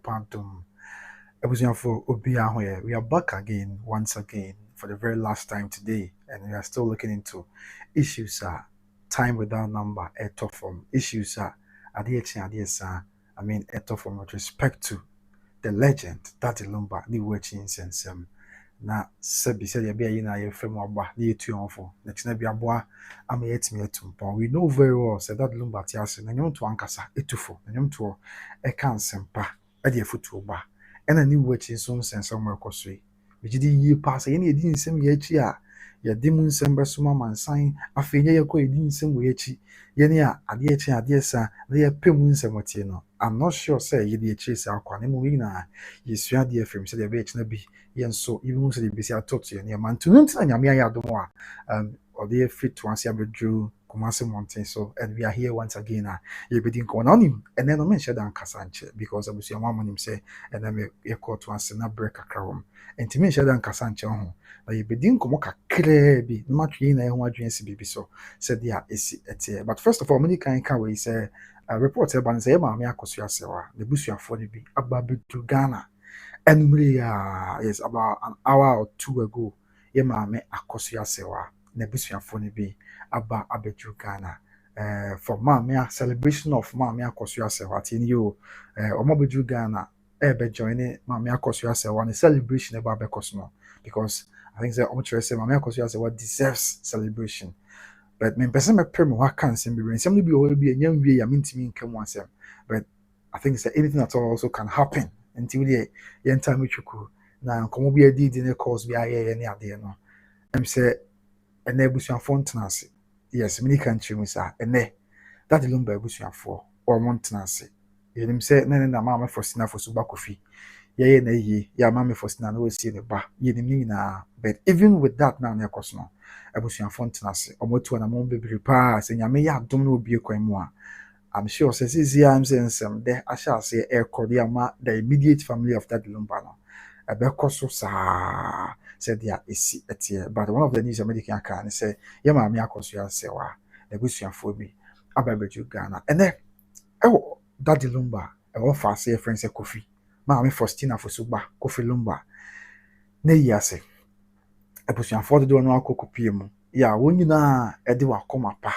Nyankopon for Obiahoye. We are back again, once again, for the very last time today, and we are still looking into issues time without number, eto from issues eto from with respect to the legend, Daddy Lumba, the watching sense na sebi said yɛbea yi na yɛfrɛ mu aba na yɛtu yɛn fo na kyena bi aboa ama yɛtumi atum pɔn. We know very well said that Lumba te ase na nnwom to ankasa etufo na nnwom to ɛka nsɛmpa ɛde afutuo ba ɛna ne wo akyi nso nsɛnsɛm mo ɛkɔ so yi megye di yie paa sɛ yɛne yɛdi nsɛm yɛ akyi a yɛde mu nsɛm bɛsoma mansan afei nyɛ yɛkɔ yɛdi nsɛm wɔ akyi yɛne a adeɛ akyi adeɛ sa na yɛpɛ mu nsɛm atie no. I'm not sure say yɛde akyire saa akwa ne mu nyinaa yɛsua adeɛ fam sɛ yɛbɛyɛ kyena bi yɛn so even sɛ yɛbɛsi atɔto yɛn nneɛma nti no ntina nyame ayɛ adom a ɔde fit to ase abɛduru Kumasi Mountain. So and we are here once again yɛbɛdi nkɔmmɔ na wonim ɛnɛ no menhyɛ da nkasa nkyɛ because abusua mo amonim sɛ ɛnɛ yɛkɔ to ase na brɛ kakra wɔ m nti menhyɛ da nkasa nkyɛ ho na yɛbɛdi nkɔmmɔ kakraa bi na matwe yi na ɛho adwene si biribi so sɛdeɛ ɛsi ɛteɛ. But first of all mani kan ka wei sɛ report ɛba no sɛ yɛ maame akɔso asɛwa na busuafoɔ no bi aba bɛduru Ghana anumere yes about an hour or two ago yɛ maame akɔso asɛwa na busuafoɔ no bi aba abɛduru Ghana for maame celebration of maame akɔso asɛwa tin you ɔmo abɛduru Ghana join maame akɔso asɛwa ne celebration ɛba abɛkɔso no because I think sɛ ɔmo kyerɛ sɛ maame akɔso asɛwa deserves celebration. But me person me pray me what can nsɛm bi nsɛm no bi wɔ bi enya nwie ya mentimi nka mu asɛm but I think say anything at all also can happen until the yen time twuku na nkɔmɔ bi adi di ne course bi ayɛ ne ade no em sɛ ene busuafo ntena ase yes mini kan kyerɛ mu sa ene that Lumba busuafo ɔmo ntena ase yenim sɛ ne na maame Faustina Fosu ba Kofi yɛyɛ na yie ya maame Faustina na osie ne ba yenim ni na but even with that na ne kɔso no abusuafo ntena ase ɔmo tu na mo bebre pa sɛ nyame yɛ adom na obi ekwan mu a I'm sure says I'm saying some there I shall say air Koreama the immediate family of that Lumba no ɛbɛkɔ sa said yeah is it but one of the news American can say yeah maame akɔso asɛwa na abusuafo bi aba bɛduru Ghana ɛnɛ ɛwɔ that Lumba ɛwɔ fa ase friend sɛ Kofi maame Faustina Fosu ba Kofi Lumba na yi ase abusuafo de no akɔkɔpie mu ya wɔn nyinaa ɛde wakɔma pa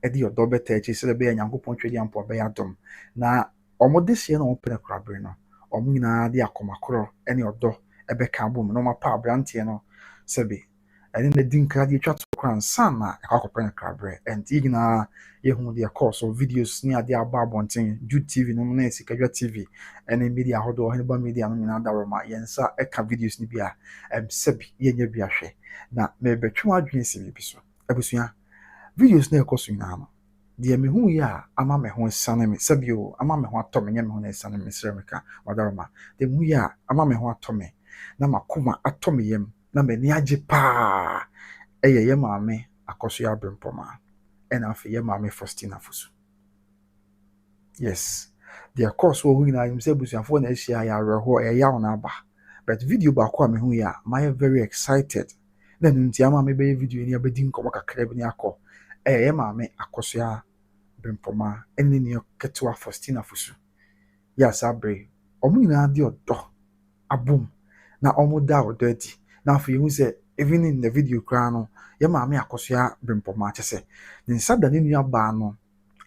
ɛde ɔdɔ bɛta akyi sɛ bɛyɛ Nyankopɔn twɛdi ampo bɛyɛ adom na ɔmo de hyɛ na ɔmo pene korabere no ɔmo nyinaa de akɔma korɔ ɛne ɔdɔ ɛbɛka abom na ɔmo pa abranteɛ no sɛbe ɛne na di nkra de atwa to kora nsan na ɛkɔpene korabere and nyinaa yɛhu de ɛkɔ so videos ne ade aba abɔnten Jude TV no na Sikadwa TV ɛne media ahodoɔ Heniba media no nyinaa da roma yɛnsa ɛka videos ne bi a sɛbe yɛnya bi ahwɛ na mebɛtwe adwene si bi so abusua videos na ɛkɔ so nyinaa no deɛ mehu yi a ama me ho sane me sɛbio ama me ho atɔ me nyɛ me ho na sane me srɛ me ka wadaroma deɛ mehu yi a ama me ho atɔ me na makoma atɔ me yam na m'ani agye paa ɛyɛ yɛ maame akɔso yɛ abrempɔma ɛna afei yɛ maame Faustina Fosu. Yes deɛ course wɔ hɔ nyinaa yim sɛ busuafoɔ na ahyia yɛ awerɛhoɔ ɛyɛ na aba but video baako a mehu yi a mayɛ very excited na nti ama me bɛyɛ video ni abɛdi nkɔmɔ kakra bi ni akɔ ɛyɛ maame akɔso yɛ abrempɔma ɛne ne ketewa Faustina Fosu yɛ asabre ɔmo nyinaa de ɔdɔ abom na ɔmo da ɔdɔ adi na afei hu sɛ even in the video kra no yɛ maame akɔso yɛ abrempɔma kyɛ sɛ ne nsa da ne nua baa no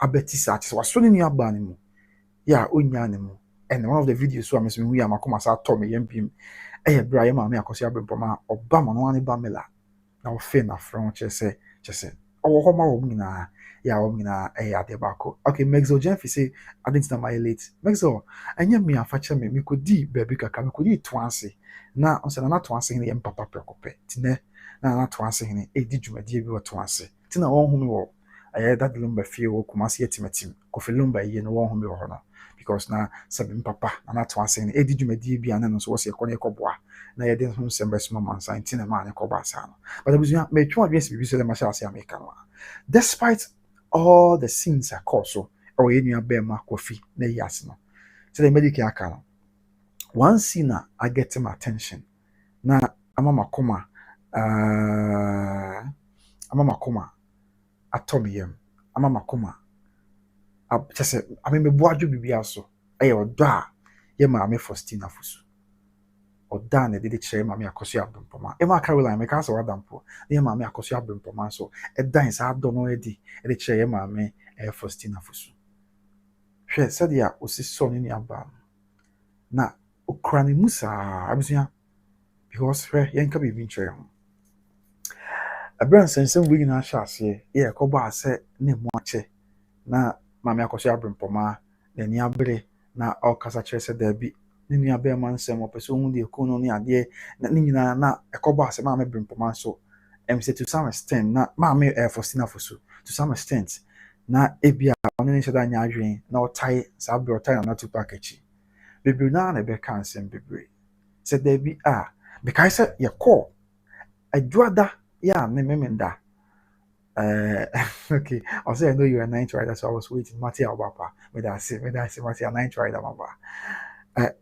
abɛti saa kyɛ sɛ waso ne nua baa ne mu yɛ onya ne mu and one of the videos so a mesu hu yɛ makoma sa tɔ me yɛm bim ɛyɛ bra yɛ maame akɔso yɛ abrempɔma ɔba ma no ani ba mela na ɔfe na frɔn kyɛ sɛ ɔwɔ hɔ ma wɔn nyinaa yɛ wɔn nyinaa ɛyɛ ade baako okay Mexo Jemfi say adentina my late Mexo ɛnyɛ me afa kyɛ me kodi baabi kaka me kodi to ase na ɔsɛ na to ase ne yɛ mpapa pɛkɔpɛ tinɛ na to ase ne edi dwumadie bi wɔ to ase tina wɔn ho me wɔ ɛyɛ that Lumba fie wɔ Kumasi yɛtimatim Kofi Lumba yɛ no wɔn ho me wɔ hɔ no because na sabi papa na to ase ne edi dwumadie bi anan so wɔ sɛ ɛkɔ ne ɛkɔboa na yɛde ho nsɛm bɛsoma mansan ntina ma ne kɔba asa no but abusua metwa adwene si bibi so dem ahyɛ ase America no despite all the scenes akɔ so ɛwɔ yɛ nua bɛma Kofi na yi ase no sɛ the medical aka no one scene I get my attention na ama makoma atomiyem ama makoma kyɛ sɛ ame mebo adwo bibia so ɛyɛ ɔdɔ a ye maame Faustina Fosu ɔda na de kyerɛ maame Akosua Abrempɔma ɛma Caroline meka sɛ wadampo ye maame Akosua Abrempɔma so ɛdan saa adɔ no adi de kyerɛ ye maame Faustina Fosu hwɛ sɛdeɛ osi sɔ ne nuaba na okura ne mu saa abusua because hwɛ yɛnka biribi nkyerɛ ho ɛberɛ nsɛnsɛm wei nyinaa hyɛ aseɛ yɛ ɛkɔbɔ asɛ ne mu akyɛ na maame Akosua Abrempɔma n'ani abere na ɔkasa kyerɛ sɛ daabi ne nua bɛrima nsɛm ɔpɛ sɛ ɔhu deɛ ɛkɔn no ne adeɛ na ne nyinaa na ɛkɔbɔ asɛ maame Abrempɔma so sɛ to some extent na maame Faustina Fosu to some extent na ebia ɔno ne nhyɛ da nyɛ adwene na ɔtae saa berɛ ɔtae Nana Tupac akyi bebree naa na ɛbɛka nsɛm bebree sɛ daabi a bekae sɛ yɛkɔɔ adwoada yɛ a ne memenda okay, I'll say I know you're a night rider, so I was waiting. Mati Abapa, with I say Mati a night rider, Maba.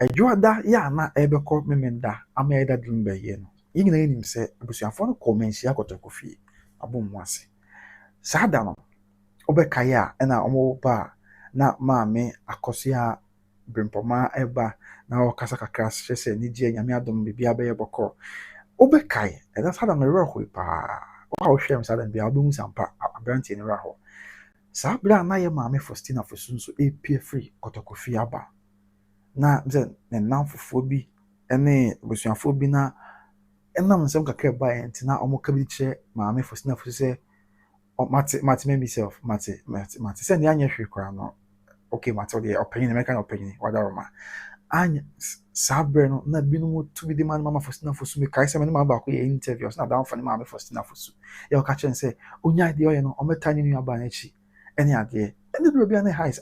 Adwoada ya na ebekɔ memenda ama ɛda dum bɛyɛ no yɛnyina yɛnim sɛ abusuafo no kɔmɛnsi akɔtɔkɔ fie abom mu ase saa da no wobɛkae a ɛna ɔmo ba na maame Akosua Abrempɔma ɛba na ɔkasa kakra hyɛ sɛ nigye nyame adom bibi abɛyɛ bɔkɔ wobɛkae ɛda saa da no werɛ paa wa wohwɛ m saa da no bia wobɛhu sampa aberanteɛ no werɛ hɔ saa berɛ a na yɛ maame Faustina Fosu nso ɛpie firi kɔtɔkɔ fie aba na sɛ ne nam fofoɔ bi ne abusuafoɔ bi na ɛnam nsɛm kakra baeɛ nti na ɔmo ka bi kyerɛ maame Faustina Fosu sɛ mate me myself mate sɛ ne anyɛ hwee koraa no okay mate deɛ ɔpanyin mɛka na ɔpanyin wadaroma anya saa berɛ no na binom tu bi de ma mama Faustina Fosu me kae sɛ me ne maame baako yɛ interview na damfa ne maame Faustina Fosu yɛ ɔka kyerɛ sɛ onya deɛ ɔyɛ no ɔmɛta ne nua ba n'akyi ɛne adeɛ ɛne berɛ bia ne ha is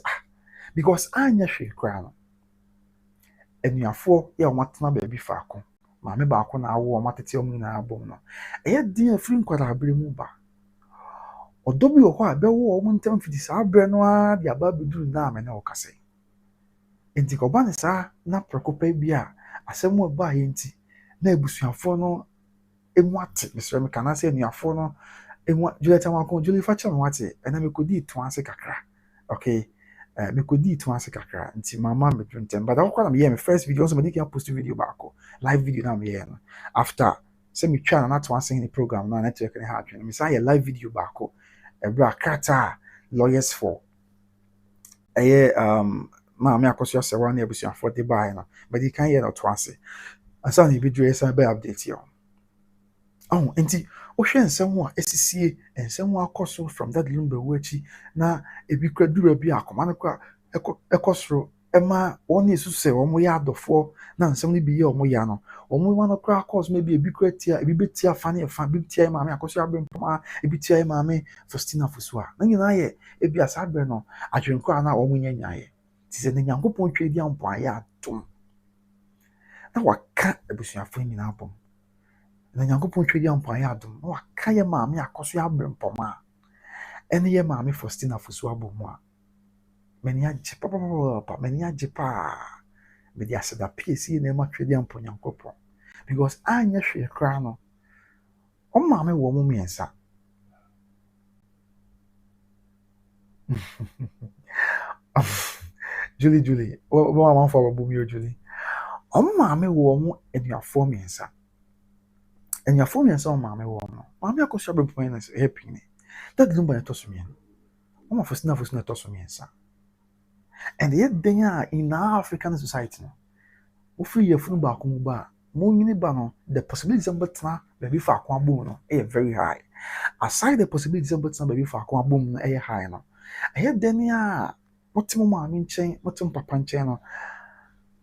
because anyɛ hwee koraa no enuafoɔ yɛ ɔmo atena baabi faako maame baako na awo ɔmo atete ɔmo nyinaa abom no ɛyɛ den afiri nkwadaa abere mu ba ɔdɔ bi wɔ hɔ a bɛwɔ ɔmo ntam fiti saa berɛ no ara de aba abɛduru na ame ne ɔkasa nti kɔba ne saa na prɛko pɛ bi a asɛm a ɛbaa yɛ nti na abusuafoɔ no emu ate mesrɛ me kana sɛ enuafoɔ no emu Juliet Amanko Julie fa kyerɛ me wate ɛna mekɔdi to ase kakra okay mekɔdi to ase kakra nti mama medwo ntɛm but akɔkɔ na meyɛ me first video nso mede kan post video baako live video na meyɛ no after sɛ metwa na to ase ne program na network ne ha atwene me sa yɛ live video baako ɛbra krata lawyers for ɛyɛ maame Akosua Sewa ne abusuafoɔ de bae no mede kan yɛ no to ase asa na video yɛ sa bɛ update yo nti wohwɛ nsɛm a esisie nsɛm akɔ so from that lumber wachi na ebi kura dura bi akoma no kura ɛkɔ soro ɛma wɔn esu sɛ wɔn yɛ adɔfoɔ na nsɛm no bi yɛ wɔn yɛ no wɔn ma no kura akɔ so maybe ebi kura tia ebi betia fa ne fa ebi tia maame Akosua Abrempɔma ebi tia maame Faustina Fosu a na nyinaa yɛ ebi asabre no adwenko a na wɔn nyɛ nyaayɛ ti sɛ ne Nyankopɔn twa di ampo ayɛ atom na waka abusuafo nyinaa bom na Nyankopɔn twa di ampo ayɛ adom na waka yɛ maame Akosua Abrempɔma ɛne yɛ maame Faustina Fosu abom a mani agye papa mani agye paa mede aseda pesi na ma twa di ampo Nyankopɔn because anya hwee kra no maame wɔ mu miɛnsa Julie wo ma for abom yo Julie maame wɔ mu aduafoɔ miɛnsa aduafoɔ miɛnsa maame wɔ no maame Akosua Abrempɔma na happy ne that number na toso miɛn maame Faustina Fosu na toso miɛnsa and yet then in our African society no wo free your phone back mu ba mo nyini ba no the possibility of betna baby fa akwa bom no very high aside the possibility of betna baby fa akwa bom no high no yet then wotem maame nkyɛn wotem papa nkyɛn no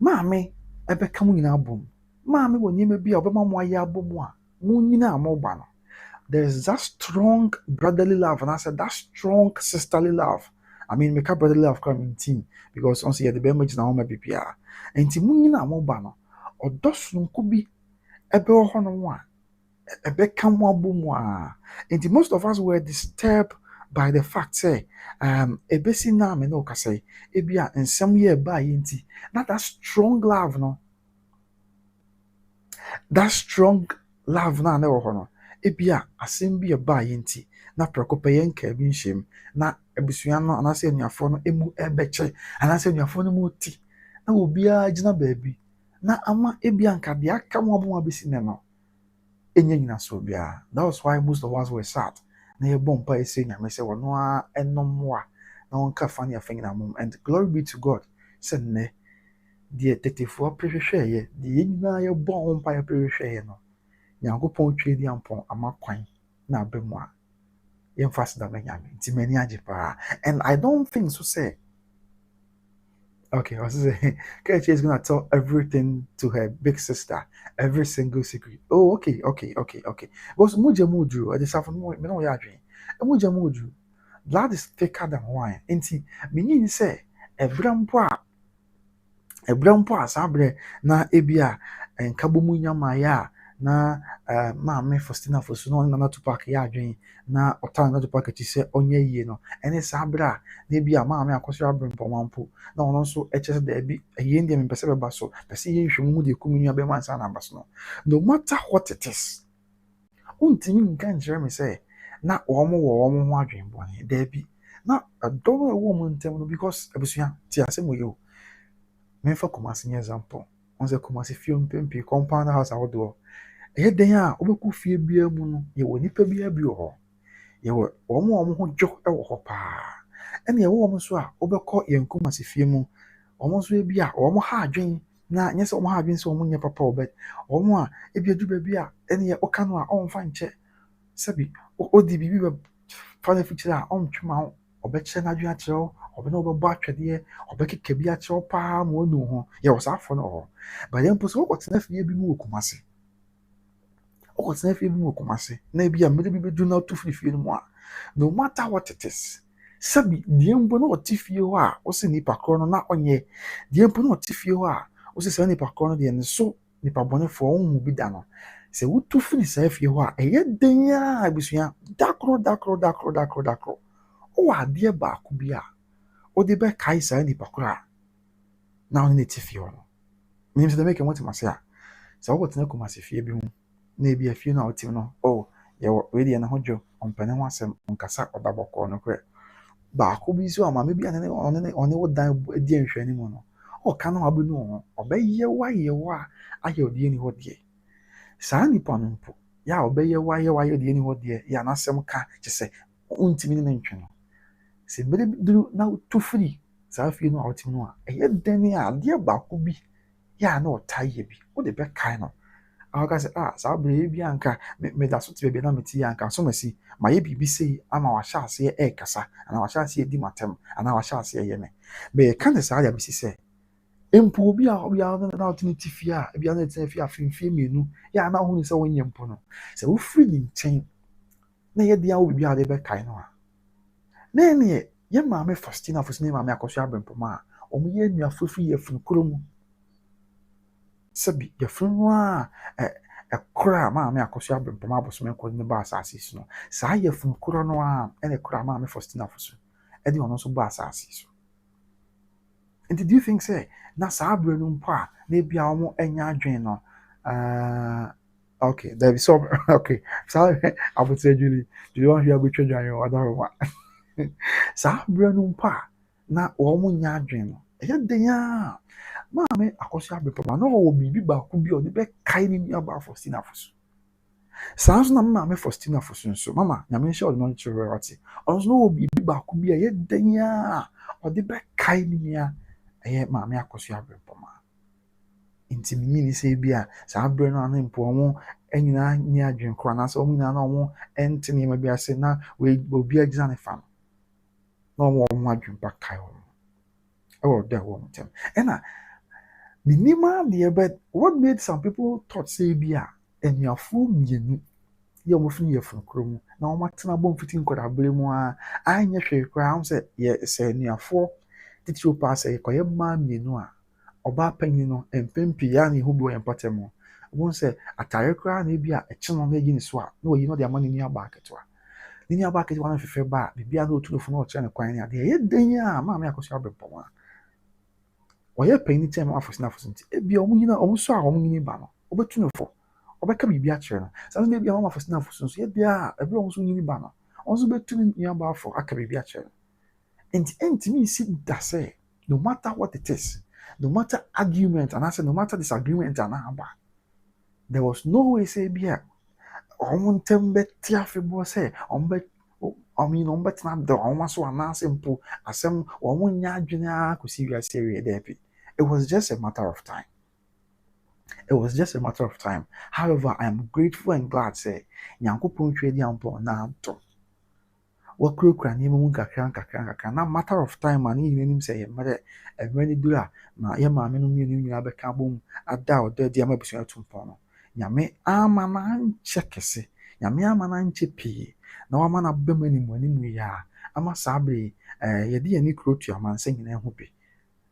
maame ɛbɛka mo nyina abom maame wɔ nyema bi a ɔbɛma mo ayɛ abom a mo nyina mo ba no there is that strong brotherly love and I said that strong sisterly love. I mean, make a brotherly love come team because once you the be image na home bibia. Enti mu nyina mo ba no odoso nko bi ebe ho no mo a ebe ka mo abom a. Enti most of us were disturbed by the fact say ebesi na me no kasai ebia nsem ye ba ye nti na that strong love no that strong love na na ho no ebia asem bi e ba ye nti na prekopa ye nka bi nhyem na abusua no anase anuafo no emu ebeche anase anuafo no mu ti na obiara gyina baabi na ama ebia nka de aka mo abo abesi ne no enye nyina so bia. That was why most of us were sad na ye bomb pa ese nyame se wono a enomwa na wonka fa ne afa nyina mom. And glory be to God se ne de tetefo prehwehwe ye de nyina ye bomb pa ye prehwehwe ye no Nyankopɔn twa di ampɔn ama kwan na abemu a yɛmfa seda ma nyame nti m'ani agye paa. And I don't think so say okay, I was saying Kechi is gonna tell everything to her big sister, every single secret. Oh, okay. Because muja muju, I just have no me no ya dream. Muja muju, blood is thicker than wine. Nti meaning say ebrampo a sabre na ebia nkabo mu nyama ya na maame Faustina Fosu no na to park ya adwen na otan na to park ti se onye yie no ene sabra na ebia maame akoso abrampo mampo na ono so eche da bi eye ndie me pese beba so pese ye hwemu mu de kumunua be man sa na baso no matter what it is untimi nka njere me say na omo ho adwen bone da bi na adoro ewo mu ntem no because abusua ti asem yo Memfa Kumasi nye example. Once Kumasi fie mpempe compound house awodo. Eye den a obeku fie bia mu no, ye wo nipa bia bi ho. Ye wo omo ho dwo e wo ho pa. Ene ye wo omo so a obekọ ye Kumasi fie mu. Omo so ebi a omo ha adwen na nye se omo ha adwen se omo nye papa obet. Omo a ebi aduba bi a ene ye oka no a onfa nche. Sabi odi bibi be fa na fichira a ontwema obeche na adwen akyerɛw obena obɛbɔ atwɛdeɛ obɛkeka bi akyerɛw paa ma onu ho yɛ wɔsafo no ho ba yɛn mpo so wɔkɔtena fie bi mu wɔ Kumase na bi a mmere bi bedu na to fie no mu a no matter what it is sabi deɛ mpo na ɔte fie hɔ a ɔsɛ nipa korɔ no na ɔnyɛ deɛ mpo na ɔte fie hɔ a ɔsɛ sɛ nipa korɔ no deɛ ne so nipa bɔnefo ɔnhu bi da no sɛ wotu firi saa fie hɔ a ɛyɛ den a abusua dakoro ɔwɔ adeɛ baako bi a odi be kai sa nipa kora na oni neti fie no menim se make what mase a sa wo tena Kumasi fie bi hu na ebi afie na otim no oh ye we de na hodwo ompane ho asem nkasa odabokọ no kre ba ko bi so ama me bi ane one wo dan di enhwani mu no o ka no abunu ho obeye wa aye odi ni ho de sa nipa no mpo ya obeye wa aye odi ni ho de ya na asem ka kyese untimi ne ntwe no se mbere duru na to free saa fie no awtim no a eye dani a de baako bi ya na otaye bi o de be kai no awaka se saa bre bi anka me da so te be na meti anka so masi ma ye bibi sei ama wa sha ase e kasa ana wa sha ase di matem ana wa sha ase ye me be kan de saa ya bi se empo bi a na otini tifie a bi na tena fie afimfie mienu ya na hu se wonye mpo no se wo free ni nchen na ye dia wo bi a de be kai no a na ne ye maame Faustina Fosu ne maame akoso abempoma a omo ye nua fofi ye fun kromu sabi ye fun a ekora maame akoso abempoma abosome ko ne ba asase so no saa ye fun kro no a ene kora maame Faustina Fosu e de ono so ba asase so. And do you think say na saa bre no mpo a na bia omo enya adwen no okay there be so okay sorry abuti Julie do you want to hear about adwen yo adaro saa bre no mpa na omo nya adwen no eye den a maame akoso abempoma no wo bibi ba ku bi o de be kai ni aba Faustina Fosu saa so na maame Faustina Fosu nso mama nyame nhyɛ ɔde no kyerɛ wate ɔno no wo bibi ba ku bi eye den a o de be kai ni ya eye maame akoso abempoma nti minyi se bia saa bre no anu mpo omo enyina ni adwen kora na so omo nyina na omo ente ni ma bia se na we obi agina ne fa no omo adwen ba kai omo oh there one time and minima the but what made some people thought say bia enuafo mienu ye omo fini ye fun kromu na omo tena bom fitin koda bre mu a anya hwe kora am say ye se enuafo titio pa say koye ma mienu a oba panyin no empempi ya ne hubo empatemo won say atare kora na bia eche no na gini so a na oyi no de amani ni aba aketwa ni aba aketwa na fefe ba bibia na otulofo na oche ne kwan ne ade ye den a maame akoso abempoma oye panyin time Faustina Fosu nti ebia omo nyina omo so a omo nyini ba no obetunofo obeka bibia akere no sa no bia maame Faustina Fosu nso ye bia ebia omo so nyini ba no onso betuni ni aba afo aka bibia akere enti mi si da say no matter what it is no matter argument and I said no matter disagreement and there was no way say bia on tembe tiafebo say on be I mean on bet not the almost one simple asem on nya adwena ko serious there. It was just a matter of time. It was just a matter of time. However, I am grateful and glad say Nyankopon twedi ampo na to. Wakura ni mu kakra na matter of time and ni nim say yemre every dura na ye ma me no mi ni abeka bom ada odo dia ma busua tumpo no. Nyame ama na nche kese. Nyame ama na nche pii. Na wama na bemani mu ani mu ya. Ama sabre ye di ani krotu amanse nyina ho bi.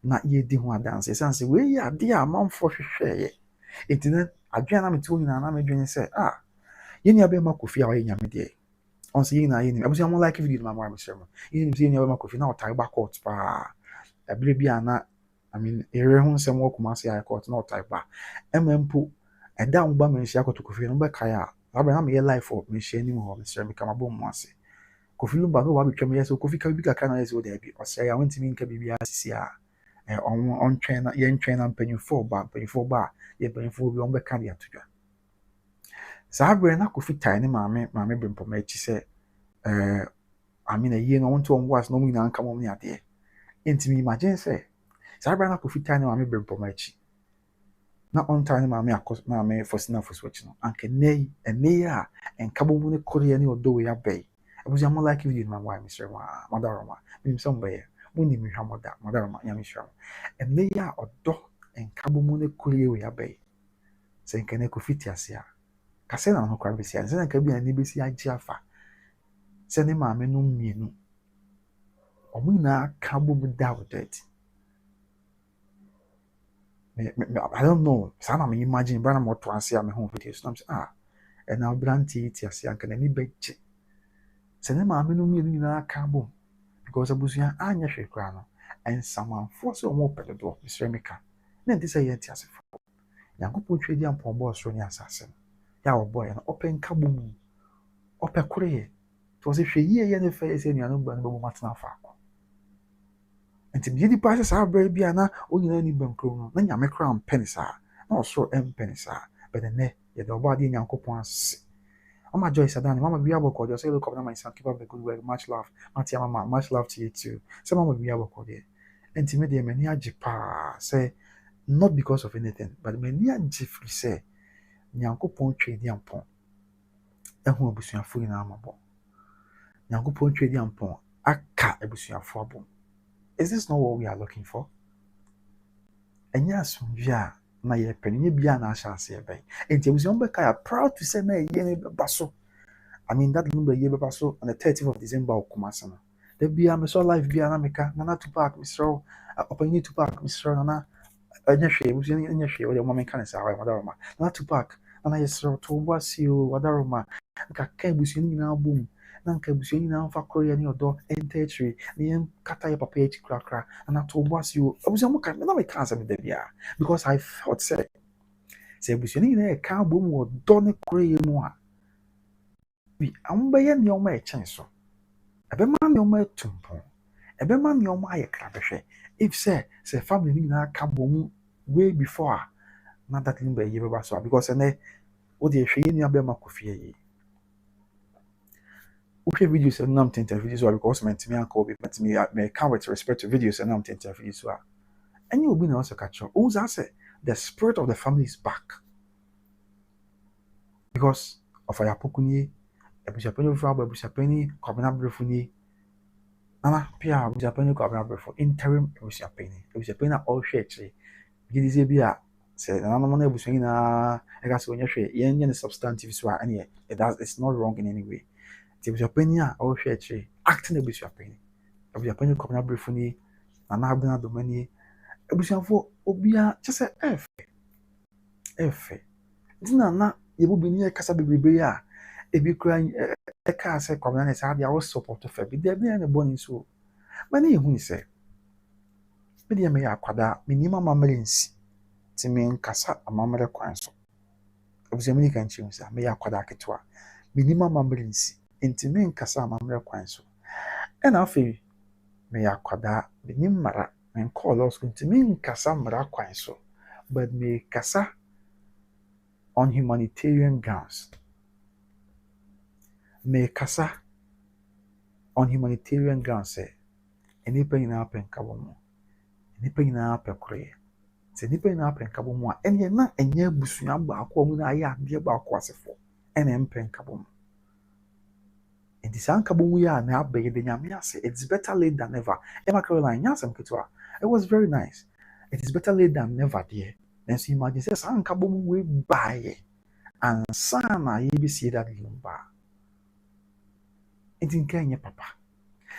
Na ye di ho adanse sanse we ya di amanfo hwehweye. Enti na adwena na metu nyina na medwene se yeni abe ma Kofi a ye nyame de on se yina yeni abusia mo like video ma ma mesremo yeni se yeni abe ma Kofi na otai ba court pa ebere bia na I mean ere ho nsem wo kuma se court na otai ba emempo eda mo ba menhia akoto Kofi no be kai a abe na me ye life for menhia ni mo mesremo kama bom mo ase Kofi Lumba no wa betwa me yeso Kofi ka bi kaka na yeso de bi o se ya wantimi nka bibia sisi a on twɛn na yɛn twɛn na mpanyinfo ba yɛ mpanyinfo bi wɔn bɛka de atodwa saa abere na Kofi tae ne maame bempɔma akyi sɛ amina yie no wɔn to wɔn was na wɔn nyinaa nka wɔn ne adeɛ ntumi imagine sɛ saa abere na Kofi tae ne maame bempɔma akyi na on tae ne maame Fosina Fosu akyi no anka nei a nka bɔ mu ne kɔre ne ɔdɔ wɔ abɛɛ abuja mo like video ma wa Mr. Madaroma nim some bɛyɛ muni mi hamoda Madaroma nyamishwa enne ya odo enkabo mu ne kurie we abai se nkene Kofi tiase a kase na ho kwara besia se nka bi na ne besi agye afa se ne maame no mienu omu na kabo mu da with it I don't know sana me imagine brana mo to anse a me ho video so and now branti tiase anka na ni beje se ne maame no mienu na kabo because abusuya anya hwe kra no and someone force omo pedo Mr. na nti sɛ yɛ tiasefo Nyankopɔn twedi ampɔn bɔ so ne asase ya wo boy na open kabo mu ope kore to se hwe yie ye ne fa ese nuanu ba no bo matena fa akɔ nti bi di pa sa abra bia na onyina ni bankro no na Nyame kra mpene sa na osoro empene sa but ne ye do ba di Nyankopɔn ase Mama Joyce Adani, Mama Biaboko, just say look up na my son, keep up the good work, much love. Matia Mama, much love to you too. Say Mama Biaboko there. And to me, they many ajipa say not because of anything, but many ajifri say Nyankopɔn twedi ampɔn. Ehu abusuafo ina amabo. Nyankopɔn twedi ampɔn aka abusuafo abom. Is this not what we are looking for? Enya asomdwe na ye penye bia na ahase ebe enti abusuon be kai proud to say na ye ne baso I mean that number ye be baso on the 30th of December okumase no da bia me so live bia na meka na to park Mr. Open to park Mr. na anya hwe abusuon anya hwe o de mo meka ne sa wa Madaroma na to park na ye so to boasi o Madaroma nka ka abusuon nyina bom na nka abusuon nyina fa koro ne odo entetri ne kata ye papa echi krakra na to boasi o abusuon mo ka na me ka sa me da bia because I felt say abusuon nyina e ka bom odo ne koro ye mu a bi ambaye ne o ma e chen so ebe ma ne o ma tumpo ebe ma ne o ma ye kra behwe if say family nyina ka bom way before na that number ye be baso because ene o de hwe ni abe ma Kofi yi okay videos and nam tenta videos because meant me anko be but me come with respect to videos and nam tenta videos so and you be na also catch on who's say the spirit of the family is back because of ayapokuni ebusiapeni for ebusiapeni kwabena brefuni ana pia ebusiapeni kwabena brefo interim ebusiapeni na all church gidi ze bia say na no na ebusiani na e ga se onye hwe yen substantive so and it's not wrong in any way ebusiapeni a all church acting ebusiapeni kwabena brefuni na abena domani ebusiafo obia chese efe dina na yebu ni kasa bebrebe a ebi kura ka se kwabena ne sa dia wo support fa bi de bi na boni so mani ehu ni se bi de me ya kwada minima mamerensi ti me nkasa amamere kwan so ebusiamini kan chi musa me ya kwada ketwa minima mamerensi enti me nkasa amamere kwan so e na afi me ya kwada binim mara men call law school to mean kasa mra kwan so, but me kasa on humanitarian grounds. Me kasa on humanitarian grounds say enipa nyinaa pɛ nkabɔ mu. Enipa nyinaa pɛ korɛ. Sɛ enipa nyinaa pɛ nkabɔ mu a ɛnyɛ na ɛnyɛ busua baako a mu na ayɛ adeɛ baako asefo ɛna mpɛ nkabɔ mu. Nti saa nkabɔ mu yi a na abɛyɛ de nyame ase, it's better late than never. Emma Caroline nyasɛm ketewa. It was very nice. It is better late than never dear. Nanso imagine sɛ saa nkabɔ mu wei baayɛ ansa na yɛbɛsie da de lumba. Nti nka nyɛ papa.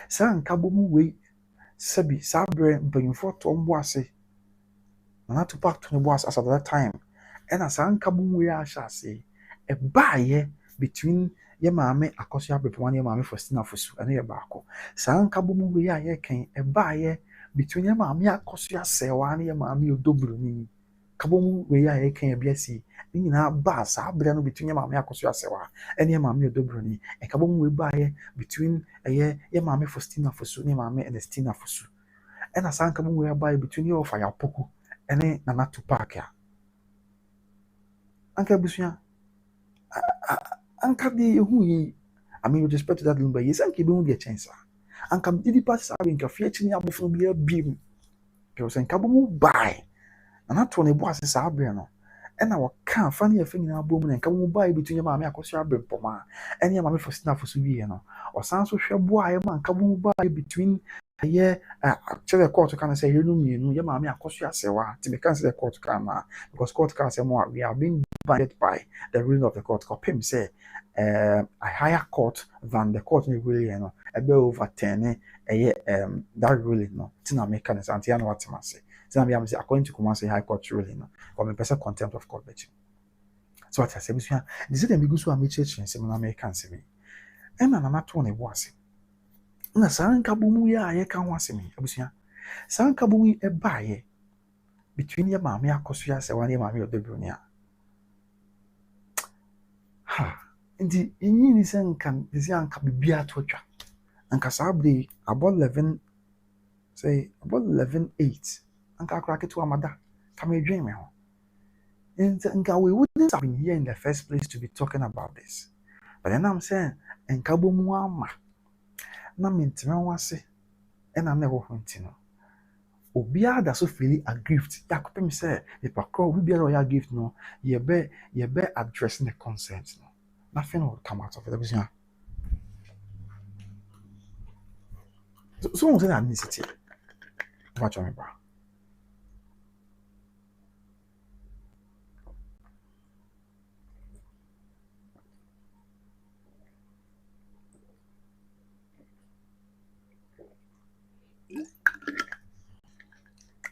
Saa nkabɔ mu wei sɛbi saa berɛ mpanyinfoɔ tɔ mbo ase. Nana Tupac to ne bo ase as at that time. Ɛna saa nkabɔ mu wei ahyɛ ase. Ɛbaayɛ between ye maame Akosua Abrepɔn ne ye maame Faustina Fosu ɛne yɛ baako. Saa nkabɔ mu wei a yɛkan ɛbaayɛ between ye maame Akosua Sewa ne ye maame Odobroni. Nkabɔ mu wei a yɛkan ebi asi. Ne nyinaa ba saa berɛ no between ye maame Akosua Sewa ɛne ye maame Odobroni. Nkabɔ mu wei baayɛ between ye maame Faustina Fosu ne maame Ernestina Fosu. Ɛna saa nkabɔ mu wei baayɛ between ye Ɔfaya Poku ɛne Nana Tupac a. Anka busua anka de ehu yi, I mean with respect to that lumba yes anka be hu de chance anka didi pass sabe nka fie chini abofo bi abim ke o sen ka bo mu bai na to ne bo ase sabe no e na wo ka fa ne afa nyina bo mu na nka bo mu bai bitu nyama me Akosua Abrepɔn a ene ma me Faustina Fosu bi no o san so hwe bo a ye ma nka bo mu bai between ye chere court kan say yenu mienu ye ma me Akosua Sewa ti be kan say court kan na because court kan say more we are being bounded by the ruling of the court. Kopim say a higher court than the court really you know ebe overturn that ruling no tina make kan say antia no what say tina be am say according to Kumasi High Court ruling no for me person contempt of court bet. So what I say bisua this is dem be go so am church say na me kan say me e na na to ne bo ase na saa nkabɔ mu ya ye kan ho asɛm abusua saa nkabɔ mu e baayɛ between ye maame Akosua Sewa ne maame Odobroni a ha ndi enyi ni sɛ nka bibia to twa anka saa bre about 11 say about 11:08 anka akora ketu amada ka me dwen me ho nka we wouldn't have been here in the first place to be talking about this, but then I'm saying nkabɔ mu ama na mentime wase ena na wo honti no obia da so feel aggrieved yakopem say the pakro we bia royal gift no ye be addressing the concerns no nothing will come out of it abusua so won say na necessity what you remember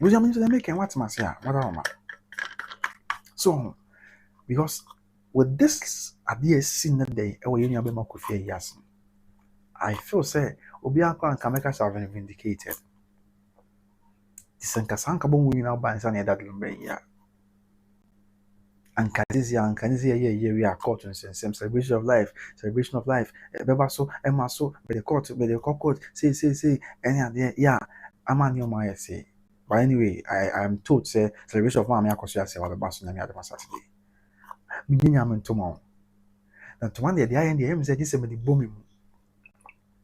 we are to make what must ya what so because with this idea seen that day e we be more Kofi Yes I feel say obi akwa nka make us have vindicated disanka sanka bo mu na ba nsa na that lumba ya anka this ye we are court and same celebration of life beba so ema so be the court say any yeah amani o ma say. But anyway, I am told say celebration of Mama Akosua Sewa beba so na me adema Saturday me nyanya me ntomo na to man de ayen de em say this me di bomi mu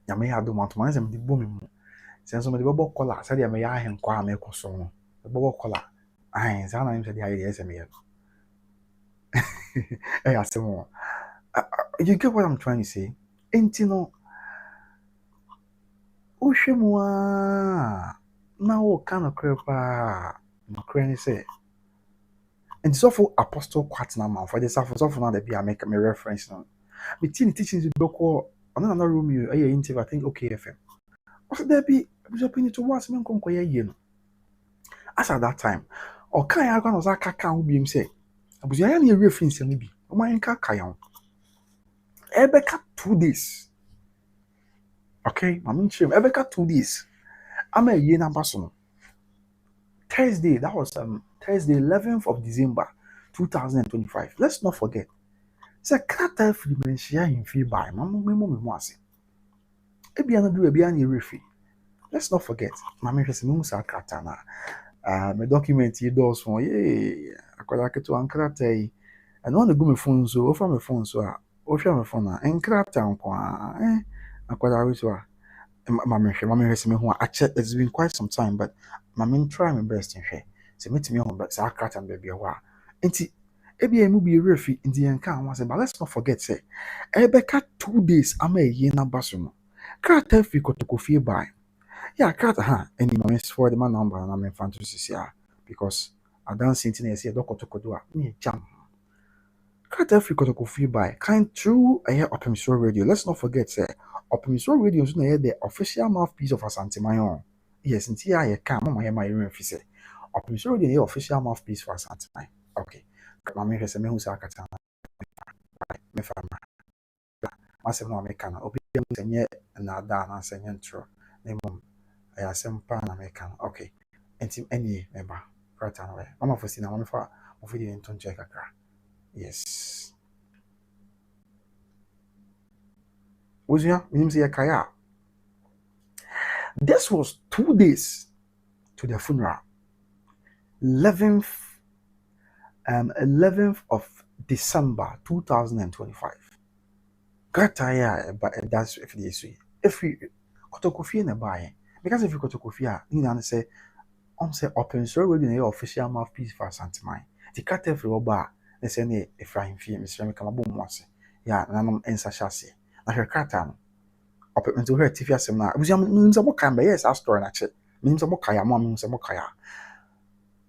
nyame ya do man to man say me di bomi mu say so me di bebo kola say de me ya ahen kwa me koso no bebo kola ahen say na em say de ayen say me ya eh asemo you get what I'm trying to say enti no ohwemu a na o kana krepa no krani say and so for Apostle Kwatna man for the so for now the be I make me reference no me teachings be ko on another room you interview I think okay FM also there be opinion to what me nkonko ye no as at that time or kan ya gwa no za kaka ho bi em say abuzu ya na reference no bi o man kaka ya ebeka 2 days okay mama nchim ebeka 2 days ama ye number so Thursday, that was Thursday 11th of December 2025. Let's not forget. Say kata free menshia in free by mama me ase. Ebi ana do ebi ana refi. let's not forget, Mami Hwese me musa krata na. Me document yi doors for akwada keto ankrata yi. And on the go me phone so, offer me phone so offer me phone na enkrata nko akwada we so Mami Hwese me ho ache. It's been quite some time, but Mami try my best in hwe. Se metimi ho but sa krata baby ho a. Enti ebi emu bi refi ndi enka ho say, but let's not forget say ebeka 2 days ama ye na baso no. Krata fi kotokofie by. Yeah, krata any Mami for the man number na me fan to sisi because I don't see anything say dokotokodo a me jam. Krata fi kotokofie by kind true Optimisro Radio. Let's not forget say Optimisro Radio is the official mouthpiece of Asante Mayon. Yes, nti ya ka mama ye my refi say Optimisro Radio the official mouthpiece for Asante Mayon. Okay. Mami Hwese me hu sa akata me fama. Masem no me kana obi senye na da na senye ntro. Na mum ayasem pa na me kana. Okay. Enti any member krata no we. Mama fosi na mama fa mo video nton check kakra. Yes. Wozua, minim say kaya. This was 2 days to the funeral. 11th of December 2025. Krata ya but that's if the issue. If we kotokofie na buy because if you kotokofie ni na say say Optimisro Radio na official mouthpiece for Asante Mayon. The krata fi oba na say na Efraim Fie Mr. Mekama bo mo ase. Ya nanom ensa hyase. Na hwe krata no Optimisro hwe tifi asem na abusia minimza mo kan be yes a story na che. Minimza mo kaya mo minimza mo kaya.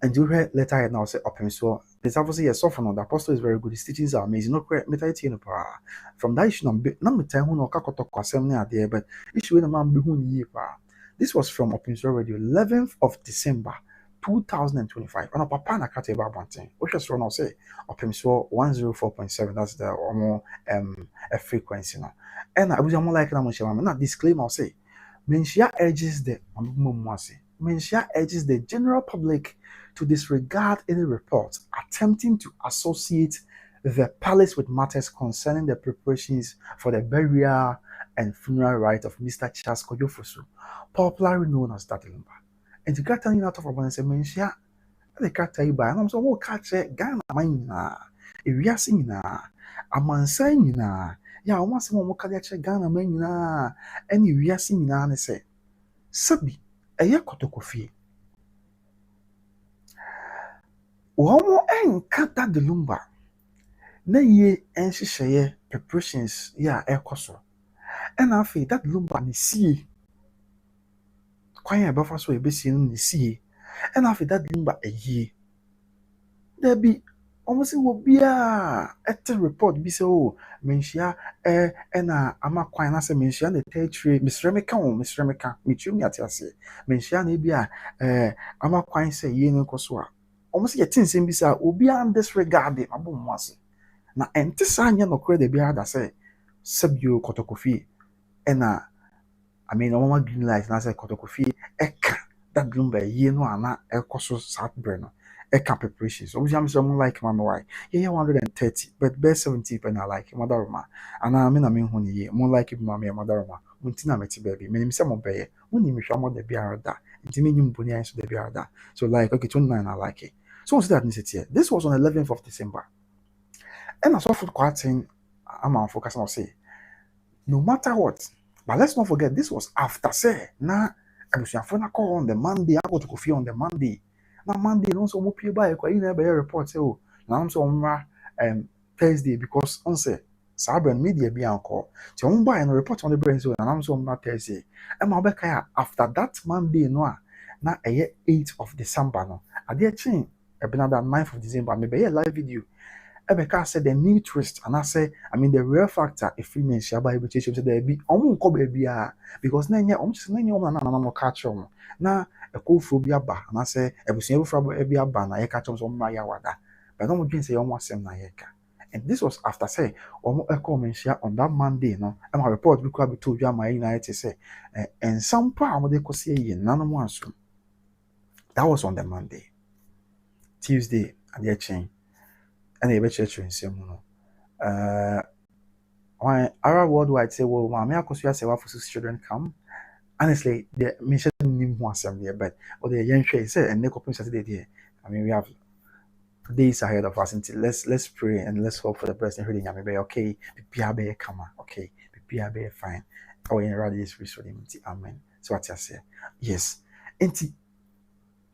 And you heard later now say Optimisro. This obviously yes often on the apostle is very good. His teachings are amazing. No correct mentality no pa. From that issue na me tell who no ka kotoko asem na there but issue na man be hu ni pa. This was from Optimisro Radio 11th of December 2025. And papa na kate ba banten. What just run now say Optimisro 104.7 that's the a frequency now. And I was like na mo shema na disclaimer say Menshia urges the general public to disregard any reports attempting to associate the palace with matters concerning the preparations for the burial and funeral rite of Mr. Charles Kojo Fosu, popularly known as Daddy Lumba. And the character in out of abundance Menshia, the character by and I'm so what catch Ghana Manina, Iriasina, Amansaina. Ya o masem mo ka che Ghana man nyina ene wiase nyina ne se sabi eye kotokofie wo mo enka Daddy Lumba na ye enhyehyeye preparations ya ekoso ena afi Daddy Lumba ne sie kwan ya befa so ebesie no ne sie ena afi Daddy Lumba eye dabi almost will be a report be so menshia na ama kwan na se menshia na territory Mr. Meka mitumi atiase menshia na bia ama kwan se ye no koso a almost ye tin sem bi sa obi an disregard abom ase na ente sa anya no kore de bia da se sabio kotokofie na I mean no green light na se kotokofie eka Daddy Lumba ye no ana ekoso sat breno eka preparations. Obviously, I'm someone like Mama Why. Yeah, 130, but best 70 pen I like Mother Roma. And I mean honey, more like Mamma Mother Roma. Untina meti baby. Meaning some of bay. When you show the biarda. Intiminium bunia so the biarda. So like okay, 29 I like it. So what's that necessity? This was on 11th of December. And I saw for quite thing I'm on focus on say. No matter what, but let's not forget this was after say na I was call on the Monday. I go to coffee on the Monday. Na Monday no so mo pie by kwa ina be report say o na am so omra Thursday because on say Sabran media be anko so on buy no report on the brain so na am so omra Thursday e ma be kai after that Monday no a na 8th of December no ade chin e be na that 9th of December me be live video Ebeka said the new twist and I say I mean the real factor if we mention about invitation say there be omo nko ba because na nya omo say na nya omo na mo catch omo na ekofo bi aba na say ebusun efra bi aba na ye catch omo so omo ya wada but no mo dream say omo asem na ye ka and this was after say omo eko mention on that Monday no am report bi kwa bi to dwa ma United say and some pa omo de kosi ye nano mo aso that was on the Monday. Tuesday and the chain and the church in Semuno. Why Arab worldwide say, well, Mamma Kosia say, for 6 children come. honestly, the mission name one there, but or the young say and neck open Saturday there. I mean, we have days ahead of us until let's pray and let's hope for the best and reading. I mean, okay, be come okay, be fine. Oh, in rather this restoring. Amen. So what I say, yes, and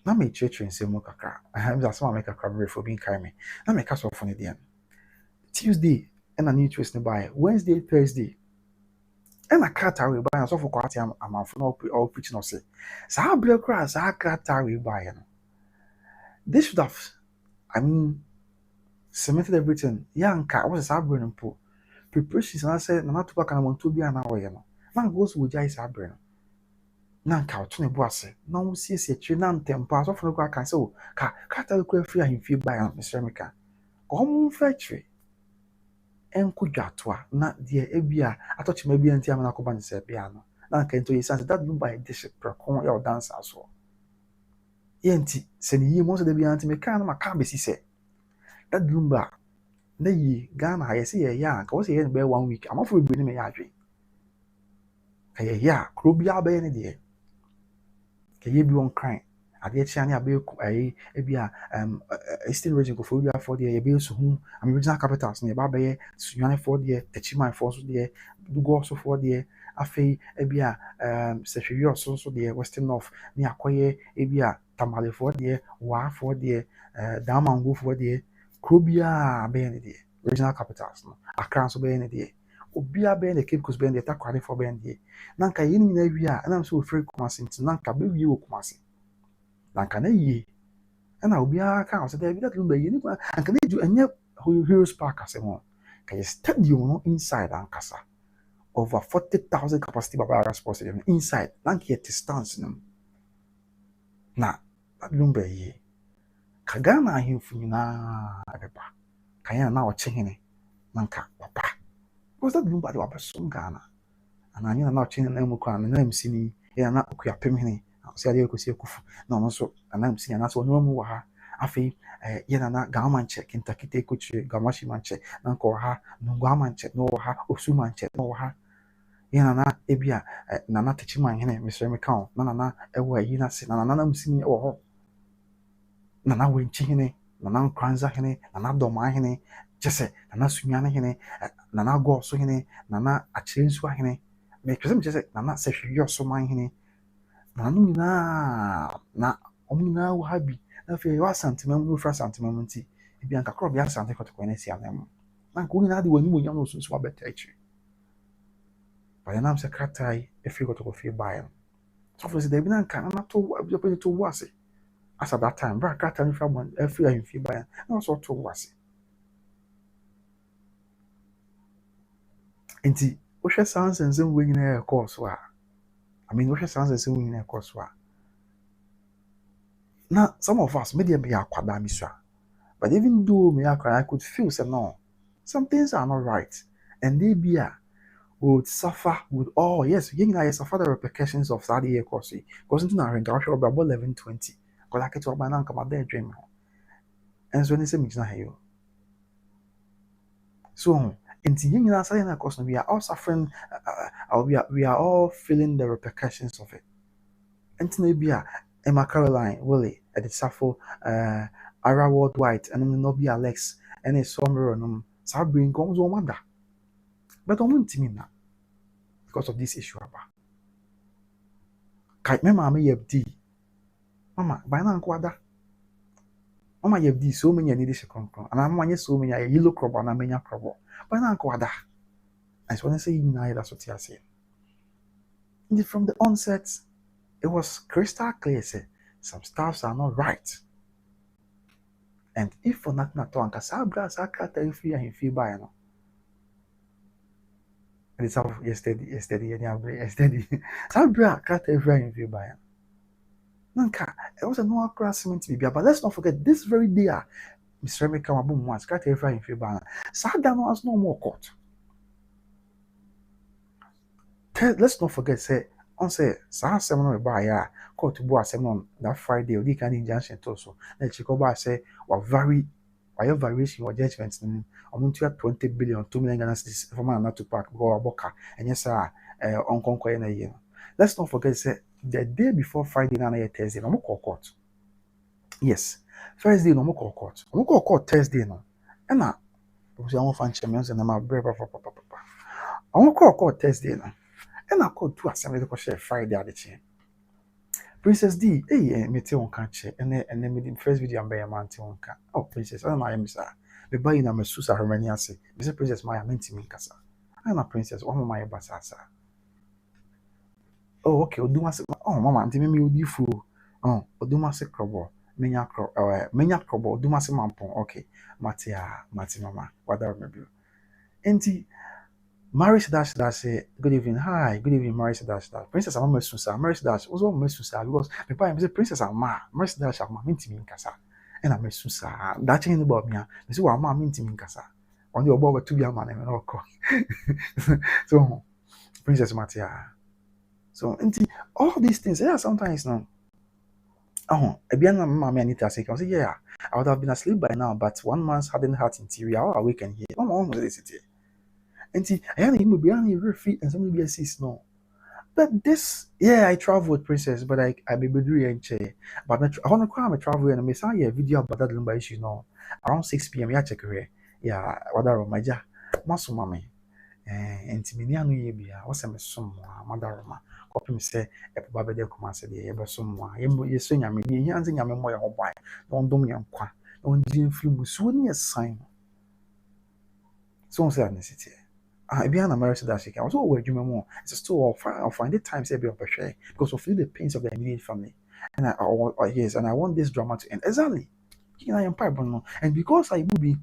na me church and say mo kakra. I have that some make a crab for being kind me. Na me cast off on the Tuesday and a new twist by Wednesday, Thursday. And a cat we buy and so for quite am for all preaching or say. So black grass, I cat we buy. This should have, I mean, cemented everything. Young cat was a burning pool. Preparations and I said, no matter what I want to be an hour. Now goes with Jais Abern. Now couch to the boss. No, see, Chinan temper off the crack and so cat a free and feel by Mr. Mika. Come fetch me. Enkudwatoa na deɛ ebia atɔkye ma bia nti amana kɔba ne sɛ bia no na nka nto yɛsa sɛ that no by dish prɛko yɛ ɔdansa so yɛnti sɛ ne yie mo sɛ da bia nti meka no maka bɛsi sɛ that lumba na yie Ghana ha yɛsɛ yɛyɛ a nka wɔ sɛ yɛyɛ no bɛyɛ 1 week amafo bebree ne mɛyɛ adwe ka yɛyɛ a kuro biara bɛyɛ ne deɛ ka yɛ bi wɔn kran adeɛ kyea ne abɛyɛ ɛyɛ ebia Eastern region kɔfo bi afɔ deɛ yɛbɛyɛ Suhum am regional capitals ne yɛba bɛyɛ Sunyane deɛ Techiman so deɛ Dugo so deɛ afei ebia Sehwehwɛ so deɛ Western North ne akɔyɛ ebia Tamale deɛ Waafo deɛ Damango deɛ kuro biara bɛyɛ ne deɛ regional capitals no Accra nso bɛyɛ ne deɛ obiara bɛyɛ ne Cape Coast bɛyɛ ne deɛ Takoradi bɛyɛ ne deɛ na nka yɛn nyinaa wie a ɛnam sɛ ofiri Kumasi nti na nka bɛwie wɔ Kumasi na nka na yie ɛna obiara ka ɔsɛ dɛ bi dat lumba yie ne kwa anka na edu ɛnyɛ Heroes Park asɛm ho ka yɛ stadium no inside ankasa over 40,000 capacity Baba Sports Stadium inside na nka yɛ te stance no na dat lumba yie ka Ghana ahemfo nyinaa ɛbɛba ka yɛn na ɔkye hene na nka papa because dat lumba de wabɛsom Ghana ana nyina na ɔkye hene na mu kora na MC ni yɛn na okuya pem hene sɛ adeɛ kɔsi akufu na ɔno nso anam si anaasɛ ɔno mu wɔ ha afei yɛn na Gamanche Kentakite Kuchi Gamashi Manche na nkɔ wɔ ha Nunguamanche na wɔ ha Osumanche na wɔ ha yɛn na ebia Nana Techiman hene Mr. Mekao na nana ɛwɔ ayi na se na nana nam si ni wɔ hɔ Nana Wenchi hene Nana Nkranza hene Nana Doma hene kyesɛ Nana Sunyane hene Nana Goso hene Nana Akyerensua hene mɛtwɛsɛ kyesɛ Nana Sehwehwɛ so man hene na no nyinaa na ɔmo nyinaa wɔ ha bi na afei yɛwɔ asantemam no fra asantemam nti ebi anka korɔ bi asante kɔtɔkɔ na si anam na nka wo nyinaa de w'anim onyam no so nso wabɛta akyiri bɛyɛ nam sɛ krataa yi efiri kɔtɔkɔ fie baeɛ no sɔfo sɛ dabi na nka na to abɛpɛ to wo ase asa that time bra krataa no fra bɔn efiri ahemfie baeɛ na ɔsɔ to wo ase nti wohwɛ saa nsɛnsɛm wo nyinaa ɛkɔɔ so a I mean, what sounds as in a course. Now, some of us maybe be a quadamisra, but even though me I could feel some no, some things are not right, and they be would suffer with all yes, you know, suffer the repercussions of that year course. Because into our interaction about 11:20, because I get to my uncle my dream, and so they say me not here. So. Nti yɛn nyinaa sayɛ na course no we are all suffering we are all feeling the repercussions of it. Nti na bi a Emma Caroline Willie ɛde safo Ara Worldwide and no be Alex ɛne Somero no saa bring comes on wonder but ɔmo ntimi na because of this issue aba kai me maame yɛbdi mama by na nko ada mama yɛbdi so many need this konkron and mama nyɛ so many yellow crop na menya crop by na nko ada and so when I say nyina that's what you say from the onset it was crystal clear say some stuffs are not right and if for nothing at all anka saa bra saa krata free and feel by no it's how yesterday saa bra krata free and feel by nanka it was a no harassment bibia but let's not forget this very day Mr. Meka wabum once krata free and feel by saa da no has no more court let's not forget say on say saa asɛm no ba ya court bu asɛm no that Friday odi kan injunction to so na chiko ba say wa variation or judgment no ɔmo 20 billion 2 million Ghana cedis for man not to park go aboka enye saa onkonko na yie no let's not forget, say the day before Friday na Thursday, no more court. Yes, Thursday no more court. No more court Thursday no. And na we say I want fan champions and my brave papa. I want court Thursday no. And I call two assembly to share Friday at the chain. Princess D, me te on catch and then me the first video I'm by a man te on ka. Oh, Princess, I don't know I am sir. Me buy na me susa hermani ase. Me say Princess my menti me kasa. I na Princess, one my basa sir. Oh, okay, oduma se. Oh, mama, anti me odi fu. Oh, oduma se krobo. Menya krobo, oduma se mampon. Okay. Mati mama. What that remember? Enti Maris Dash say, good evening. Hi, good evening, Maris Dash. Princess Amma Mesusa. Maris Dash was all Mesusa because the point is Princess Amma. Maris Dash Amma minti min kasa. And I Mesusa. That ain't about me. They say, Amma minti min kasa. On the above to be a man and all. So, Princess Matia. So, all these things, yeah, sometimes no. Mommy Anita say, yeah, I would have been asleep by now, but 1 month hadn't heart interior, I'll awaken here. Mama almost this city. And I had him be very fit and somebody says no. But this, yeah, I travel with Princess, but I be doing and chair. But I want to cry, I travel and I saw a video about that number issue now. Around 6 p.m. Yeah, check here. Yeah, what are my ja, Masu Mammy. And Timinia no ye bia what's a some madaroma copy me say a baba de come say the ebe some ye so nyame bi yan se nyame mo ye ho boy don dom yan kwa don din film so ni a sign so say necessity bia na marriage that she can so we adwuma mo it's still I'll find the time say be of share because of the pains of the immediate family and yes and I want this drama to end exactly you know empire no and because I will be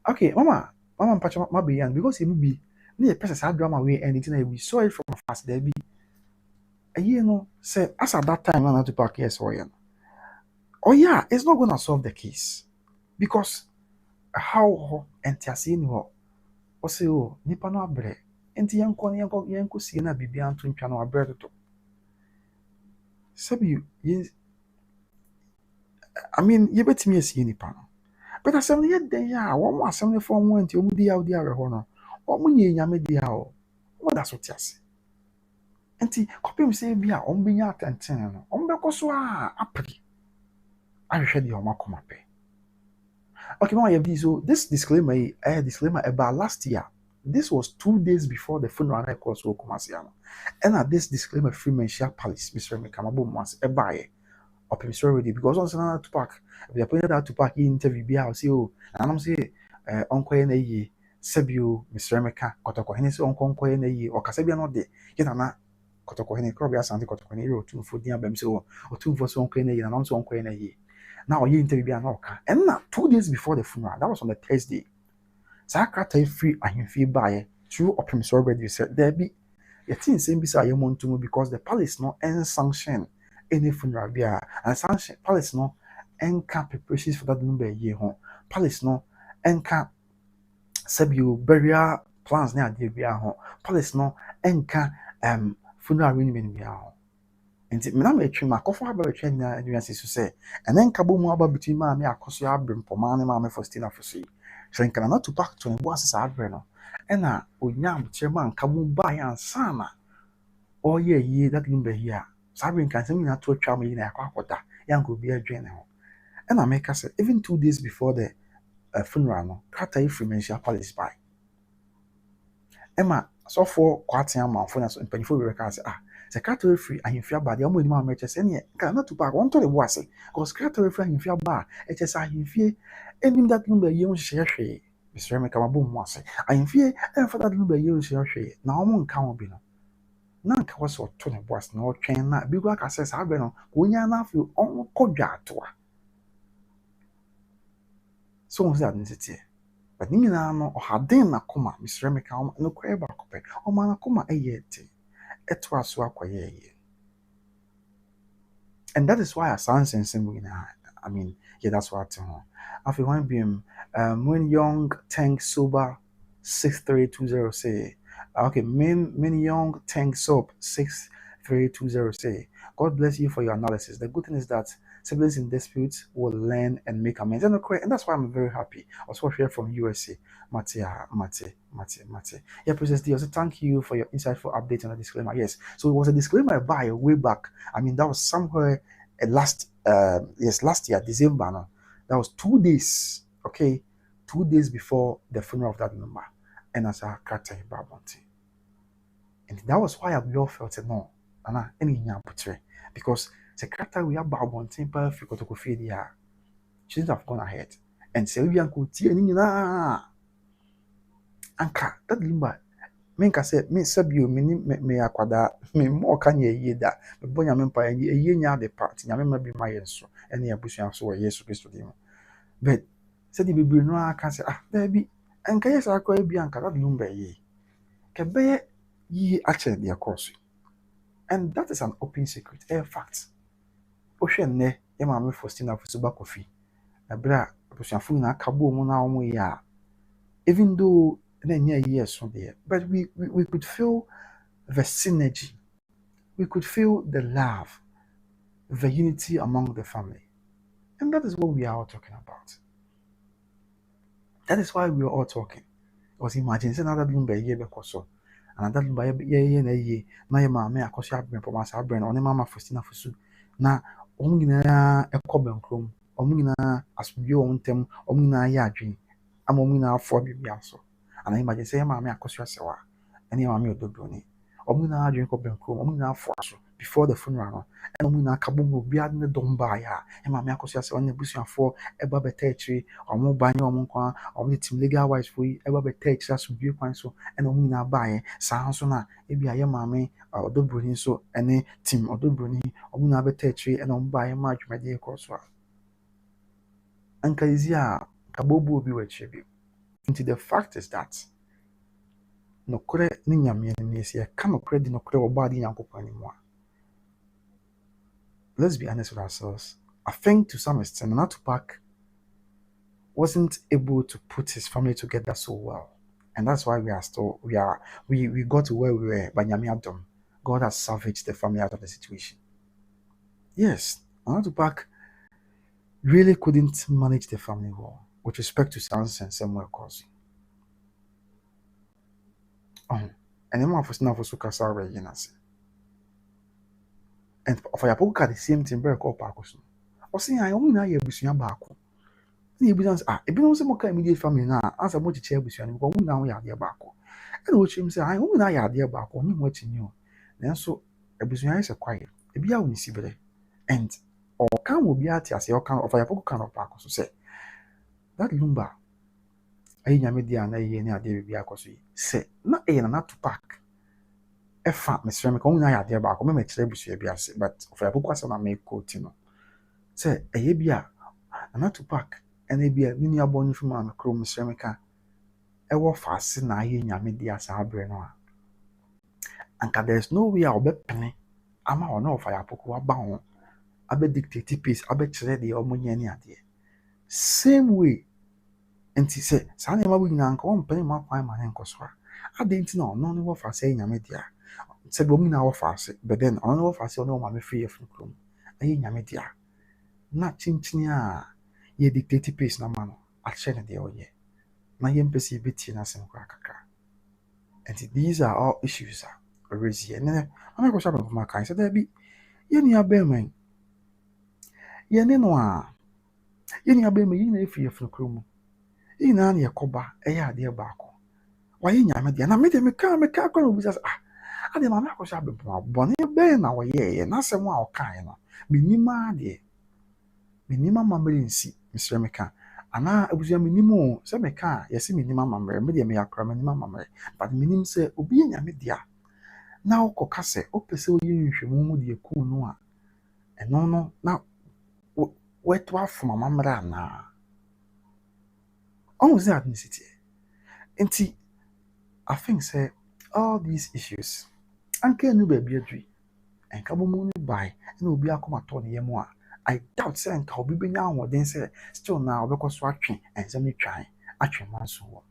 okay mama mpacha ma be yan because he will be near person drama way and anything we saw it from fast there be you know say as at that time not to pack yes or oh yeah it's not gonna solve the case because how entiasini ho o say oh nipa no abre enti yanko sie na bibia anto ntwa no abre to sabi I mean you betimi asie nipa no but asem ye den ya wo mo asem ne form enti o mu di ya ho no o mu nye nyame di ya o what that's what yes enti kopim say bia o mbenya atenten no o mbekọ so a apri ahwehwe di o makoma pe okay mama you so this disclaimer about last year this was 2 days before the funeral I course will come asiano and at this disclaimer free mention palace Mr. Mekamabo once e buy up in already because once another to pack they pointed out to pack interview be I say oh and I'm say onko na yi sebio Mr. Meka kotoko hene se onko na yi o kasebia no de yeta na kotoko hene krobi asante kotoko hene ro tu fo dia bam se o tu fo so onko na yi na no so onko na yi now you interview an oka and now 2 days before the funeral that was on the Thursday Sakata free and feel by through optim already said there be a thing same beside you want to because the palace no and sanction any funeral be and sanction palace no and cap preparations for that number year home palace no and cap you burial plans near the be home palace no and can funeral renewing be home nti me na me twi makofo aba betwe na aduase so say enen kabo mu aba betwi ma me akoso abrem poma ne ma me Faustina fosi so nka na to back to bo asesa abre no ena onya abche ma kabo ba ya ansana oye yi that number here sabi nka nsem na to atwa ma yi na akwakoda yanko bi adwe ne ho ena me ka say even 2 days before the funeral no kata if mention palace by ema so for kwatia manfo na so mpanifo we ka say Secretary free and if you bad, you're more merchants any cannot to pack on to the was because secretary free if you bar, it is I fear any that number you share. Mr. Mekamaboom was I in fear and for that number you share. Now one can't be no. None was or Tony was no train not big like access I been on when you're not you on Koja to her. So was that entity. But Nina no or had then a coma, Mr. Mekam no queer back or manacoma a yet. And that is why I sound sensible. I mean, yeah, that's what I feel one beam when young tank sober 6320 say okay, many young tank soap 6320 say God bless you for your analysis. The good thing is that Siblings in disputes will learn and make amends. And that's why I'm very happy. Also, here from USA, Mate. Yeah, Princess D, also thank you for your insightful update on the disclaimer. Yes, so it was a disclaimer by way back. I mean, that was somewhere last year, December. No? That was 2 days, okay, 2 days before the funeral of that number. And as a character in Babonte. And that was why we all felt it no, any because the character we have Babonte, perfect, to feel shouldn't have gone ahead. And say we could see any anka that limba. Menka said, me sabio, me aquada, me more can ye that, but Bonya Mempa and ye nya the part, Yamma be my answer, and the abusian so yes, Christo. But said the baby no, I can say, there be, and Kayas are quite bianca that lumber ye. Cabe ye actually their course. And that is an open secret, a fact. Ocean ne, Emma Faustina for Suba coffee. A bra, Pushafu na Cabo Mona ya. Even though then years from there, but we could feel the synergy, we could feel the love, the unity among the family. And that is what we are all talking about. That is why we are all talking. Because imagine say another bloom by year because so. Another bloom by year na ye na ye mama akoso abren for masa abren on mama Faustina Fosu. Na omu nyinaa ekọ benkrom, omu nyinaa asubie omu ntem, omu nyinaa ye adwen. Ama omu nyinaa afọ bibia so. And I imagine say mama akoso asewa. Ene mama odobroni. Omu nyinaa adwen kọ benkrom, omu nyinaa afọ so before the funeral no. And omu nyinaa kabom obi ade ne dom ba ya. Mama akoso asewa ne busuafo eba betechiri, omu banye omu kwa, omu team legal wise for eba betechiri asubie kwan so. And omu nyinaa ba ye. Saa so na ebi aye mama odobroni so ene team odobroni omu nyinaa betechiri and omu ba ye ma adwumade ekọ so. Anka izia kabobu obi wechibi. Into the fact is that no kure ni nyame ni esi ka no kure di no kure oba di yankopon ni mo. Let's be honest with ourselves. I think to some extent Nana Tupac wasn't able to put his family together so well. And that's why we got to where we were by Nyame Adom. God has salvaged the family out of the situation. Yes, Nana Tupac really couldn't manage the family well with respect to Sans and Samuel Kosi. And then my first now for Sukasa Reginasi. And for your poker, the same thing, very called Parkos. Or saying, I only know you're Busia Baku. The evidence are a bit of some immediate family now, as a much chair Busia, but we now are dear Baku. And which him say, I only know you're dear Baku, me watching you. Then so a Busia is a quiet, a be only civil. And or can will be at as your kind of a poker kind of Parkos say that lumber. I media and I near the Biacosi say, not a not to pack. A fat Miss Remick only I dear back, me make Busia, but for a book was on a make coatino. Say, a yebia, and not to pack, and a beer, Ninia Bonnie from a crew, Miss Remica. A war fast in I in your media sabrenoa. And there's no way I'll bet penny. I'm or no fire poco bound. I bet dictate piece, I bet ready or money idea. Same way. And he said, Sandy, my wing uncle, penny my fine my uncle. I didn't know, none of us saying a media. Said woman now fast, but then on off I saw no mammy free from room. I in your media. Not chinchinia, ye dictate piece no man, I shed the old ye. My empathy between us and cracker. And these are all issues, raise and then I go shopping for my kind, said there be any abeman. Ye no, any abeman, if you're from room. In any a coba, a dear barco. Why in your media? And I made him a car, with us. I did my Marcos Abbey, Bonnie Ben, our ye, and that's a wow kind. Minima, dear. Minima mammalinsi, Miss Remica. And I was your minimum, some car, yes, minimum mamma, media may accra minimum mamma, but minim say, obeying a media. Now, Cocase, opposite you, dear cool noa. And no, now, where to have from a mamma now? Almost the ethnicity. And see, I think, say, all these issues. Anke nu baby adwi enka bomu ni bai na obi akomato ne yemu a I doubt say enka obi benya ahoden say still na obekoso atwe ensem ni twan atwe manso wo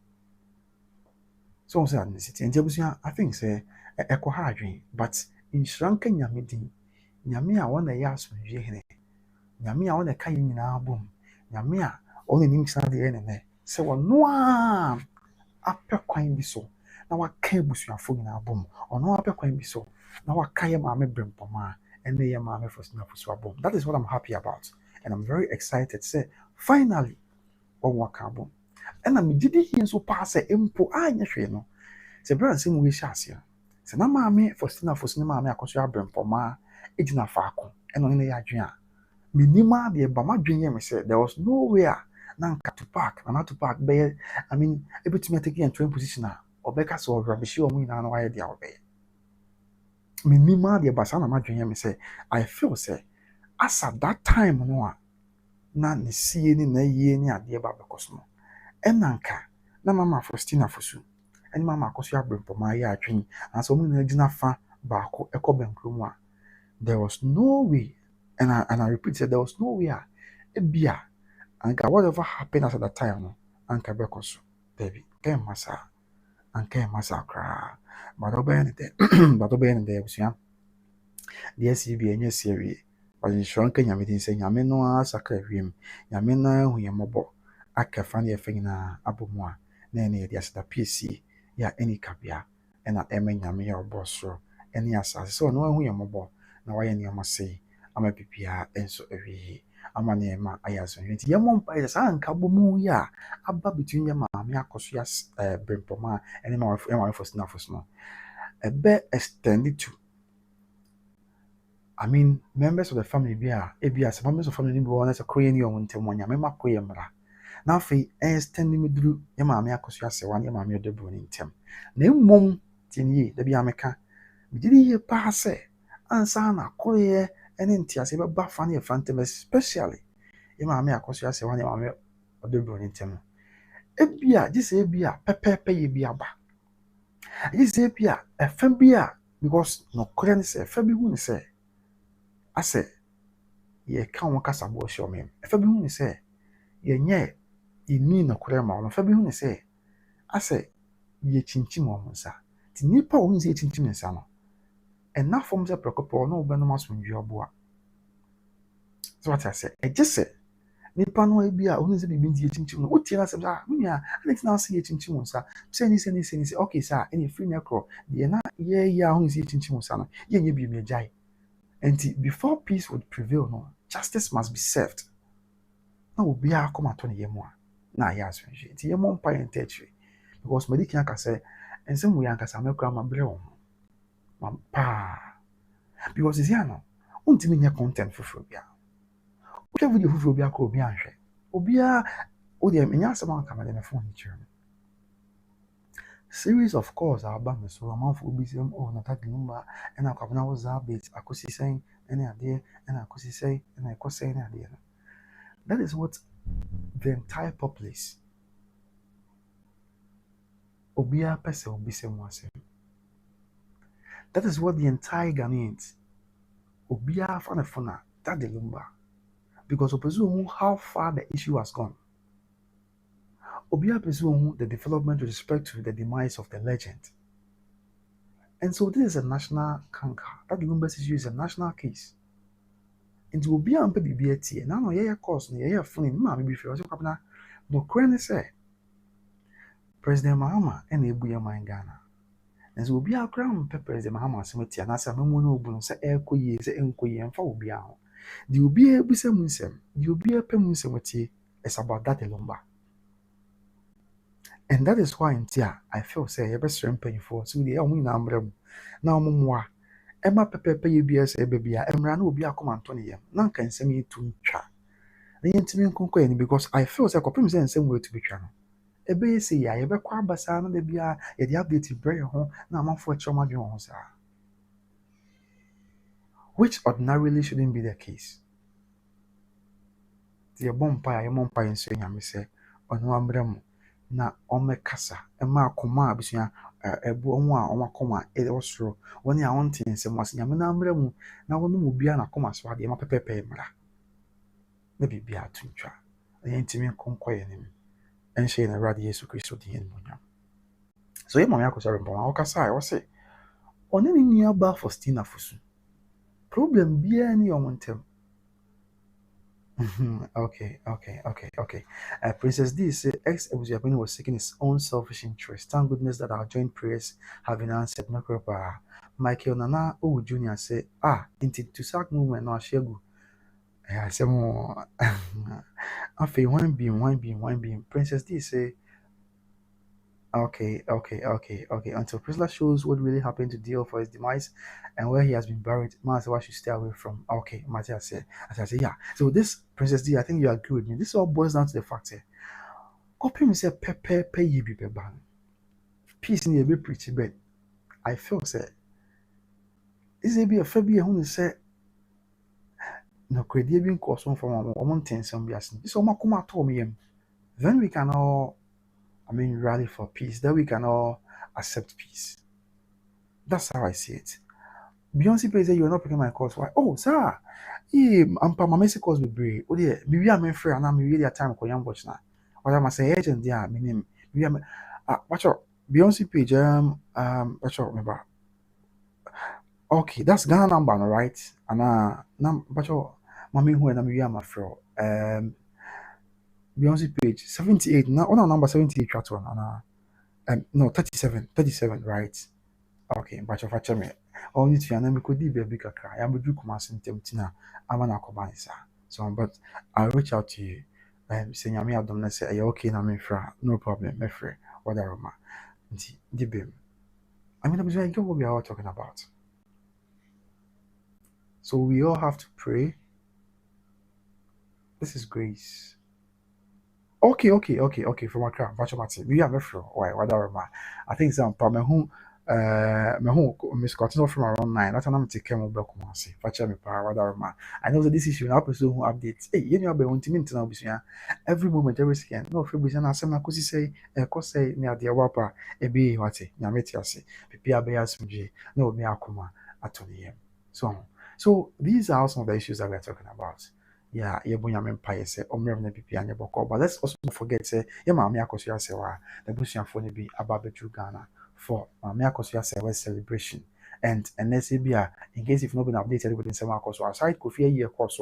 so say adnicity ntia I think say ekọ ha adwen but inshranka nyame din nyame a wona ya asomdwe hene nyame a ɔne ka yɛ nyinaa bom nyame a ɔne nim kyena deɛ ne sɛ ɔno a apɛ kwan bi so na waka abusuafo nyinaa bom ɔno apɛ kwan bi so na waka yɛ maame Brempɔmaa ɛne yɛ maame Faustina Fosu abom. That is what I'm happy about, and I'm very excited sɛ finally ɔmo aka abom. ɛna megye di yie nso paa sɛ mpo anyɛ hwee no sɛ bere nsɛm wo hyɛ aseɛ sɛ na maame Faustina Fosu ne maame Akosua Brempɔmaa gyina faako ɛna ɔne ne yɛ adwene a menim adeɛ ba m'adwene yɛ me sɛ there was no way a na nka Nana Tupac bɛyɛ ɛbɛtumi atake yɛn position a ɔbɛka sɛ ɔwura bɛhyia ɔmo nyinaa na wayɛ deɛ ɔbɛyɛ. menim adeɛ ba saa na m'adwene yɛ me sɛ I feel sɛ as at that time no a na ne sie ne n'ayie ne adeɛ ba bɛkɔ so no ɛna nka na mama Faustina Fosu ɛne mama Akosua Brempɔmaa yɛ adwene ansa ɔmo nyinaa gyina fa baako ɛkɔ bɛnkurom a there was no way and I repeat that there was no way a ebia anka whatever happened at that time no anka bɛkɔ so baby kɛmma saa anka ɛmma saa koraa but ɔbɛyɛ ne dɛ abusua deɛ si bi ɛnyɛ si awie but nhyira nka nyame din sɛ nyame no ara sakra wiem nyame no ara hu yɛn mmɔbɔ aka fa ne yɛfa nyinaa abɔ mu a na ɛne yɛde aseda piesie yɛ a ɛne kabea ɛna ɛma nyame yɛ ɔbɔ soro ɛne asase sɛ ɔno ahu yɛn mmɔbɔ na wayɛ nneɛma sei ama bibia ɛnso awie ama nneɛma ayɛ asomdwe nti yɛmmɔ mpaeɛ saa nka bɔ mu yi a aba between yɛ maame Akosua Brempɔmaa ɛne maame Faustina Fosu no ɛbɛ extend to members of the family bi a sɛ members of the family bi wɔ na sɛ koyɛ ne ɔmo ntɛm nyame ma koyɛ mmra na afei extend me duru yɛ maame Akosua Sewa ne yɛ maame Odebro ne ntɛm na mmom tie ne yie da bi a meka megye di yie paa sɛ ansa na koyɛ ɛne ntease bɛba fa ne yɛfa ntɛm especially yɛ maame Akosua Sewa ne maame Odebro ne ntɛm gye sɛ pɛpɛɛpɛ yɛ bi aba gye sɛ ɛfa bi a because nokorɛ ne sɛ ɛfa bi hu ne sɛ asɛ yɛka wɔn kasaboɔ hyɛ ɔmo yam ɛfa bi hu ne sɛ yɛnni nokorɛ ma ɔmo ɛfa bi hu ne sɛ asɛ yɛkyinkyim ɔmo nsa nti nipa a ɔmo sɛ yɛkyinkyim nsa no ɛna fam sɛ prɛkɔpɛ ɔno ɔbɛnom asomdwe ɔboa so wate asɛ ɛgye sɛ nipa no ebi a ɔno sɛ biribi nti yɛkyinkyim no wotie na sɛ menua ane tena ase yɛkyinkyim nsa sɛ ni okay saa ɛne firi ne korɔ deɛ na yɛyɛ a ɔno sɛ yɛkyinkyim nsa no yɛnyɛ bi megyae nti before peace would prevail no justice must be served na obiara kɔma to ne yɛ mu a na ayɛ asomdwe nti yɛmmɔ mpa yɛn nta akyire because madi kan aka sɛ nsɛm wɔ yɛ ankasa mɛkora ma brɛ wɔn ma paa because sisi ano wontumi nyɛ content foforɔ bia wotwa video foforɔ bia kɔ obi anhwɛ obiara wodeɛ menyɛ asɛm anka mede me phone kyerɛ me series of calls aba me so amanfo obi sɛ na tag number ɛna akwabena wo zabit akosi sɛn ɛne adeɛ ɛna akosi sɛn ɛna ɛkɔ sɛn ne adeɛ no that is what the entire populace obiara pɛ sɛ obi sɛ mu asɛm that is what the entire Ghanaians obiara fa ne phone a tag number because opposite how far the issue has gone obiara pɛ the development with respect to the demise of the legend. And so this is a national canker. That Lumbers issue is a national case. And to be on PBT, and now yeah, course, yeah, funny, mammy, if you also come no crane say President Mahama and Ebuya in Ghana. And so be our crown President Mahama Cemetery, and as a mono say air coye, say enquiry, and for be out. The Ubia Busamunsem, the Ubia Pemusemati is about that lumber. And that is why in Tia, I feel say a best paying for so the only number now more. Emma Pepe UBS a baby, Emran will be a command 20 years. None can send me to chat. The intimate conquering because I feel like a prim and same way to be channel. A bay say, I ever quite basana de bia, a the updated prayer home, now I'm for trauma jones are. Which ordinarily shouldn't be the case. The bonfire, a monpire in saying, I may say, on one na omekasa ema akoma abusua ebu omo a omakoma osoro woni a wonte nsem wase nyame na amra mu na wono mu bia na koma so ade ma pepepe mra na bibia atutwa ntimi konkoye nim enhye na radi Yesu Kristo din mu nya so ye mama Akosua Brempɔmaa okasa I say oni ni nua ba Faustina Fosu problem bia ni omontem Okay, okay. Princess D said ex Ebusiapeni was seeking his own selfish interest. Thank goodness that our joint prayers have been answered. No crapa. Michael Nana O Jr. said, into to sack movement no shegu. I said more. After one beam. Princess D say, okay. Until Priscilla shows what really happened to Dio for his demise and where he has been buried, Masawa should stay away from. Okay, Matia said. As I say, yeah. So this Princess D, I think you agree with me. This all boils down to the fact that Open say pay ye be ban. Peace in be pretty but I feel say is it be a fabi who say no credit being cost on from one ten some bias. This all makuma told me. Then we can all rally for peace. Then we can all accept peace. That's how I see it. Beyonce plays you're not picking my course. Why? Oh, sir. I'm my message course be brave. Oh, dear. Maybe I'm free and I'm really a time for young watch now. What I must say, agent, yeah, meaning, maybe I'm, watch out. Beyonce page, watch out, remember. Okay, that's Ghana number, right? And, watch out, mommy, who and I'm my friend. Beyonce page 78, now, on number 78, chat one, and, no, 37, right? Okay, but of a me. Only to an could be a bigger cry. I'm a Duke Mass Tina. I'm an Akobanisa. So, but I'll reach out to you. Saying I may have done say, you're okay, I'm in fra, no problem, my friend, whatever. Dibim. I mean, I get what we are all talking about. So, we all have to pray. This is grace. Okay. From Accra, Bachomati. We have a friend. Why, whatever. I think some problem who. My home Miss Cotton from around 9. That's an empty camel back. Facha me power, whatever. I know that this issue now pursue who updates. Hey, you know, be wanting me to know every moment, every second. No, free business. Some na kusi say, cause say near the wapa, a be what it, Yametiasi, Pipia Beasmuji, no, me akuma, atonium. So these are some of the issues that we're talking about. Yeah, Yabunyam Empire say, Omrem Pipia and Yaboko. But let's also forget, say, Yamamia Kosia Sewa, the Bushian Phone be about Ghana. For Makosia West celebration. And let's say, in case if not been updated within some course, outside could year course.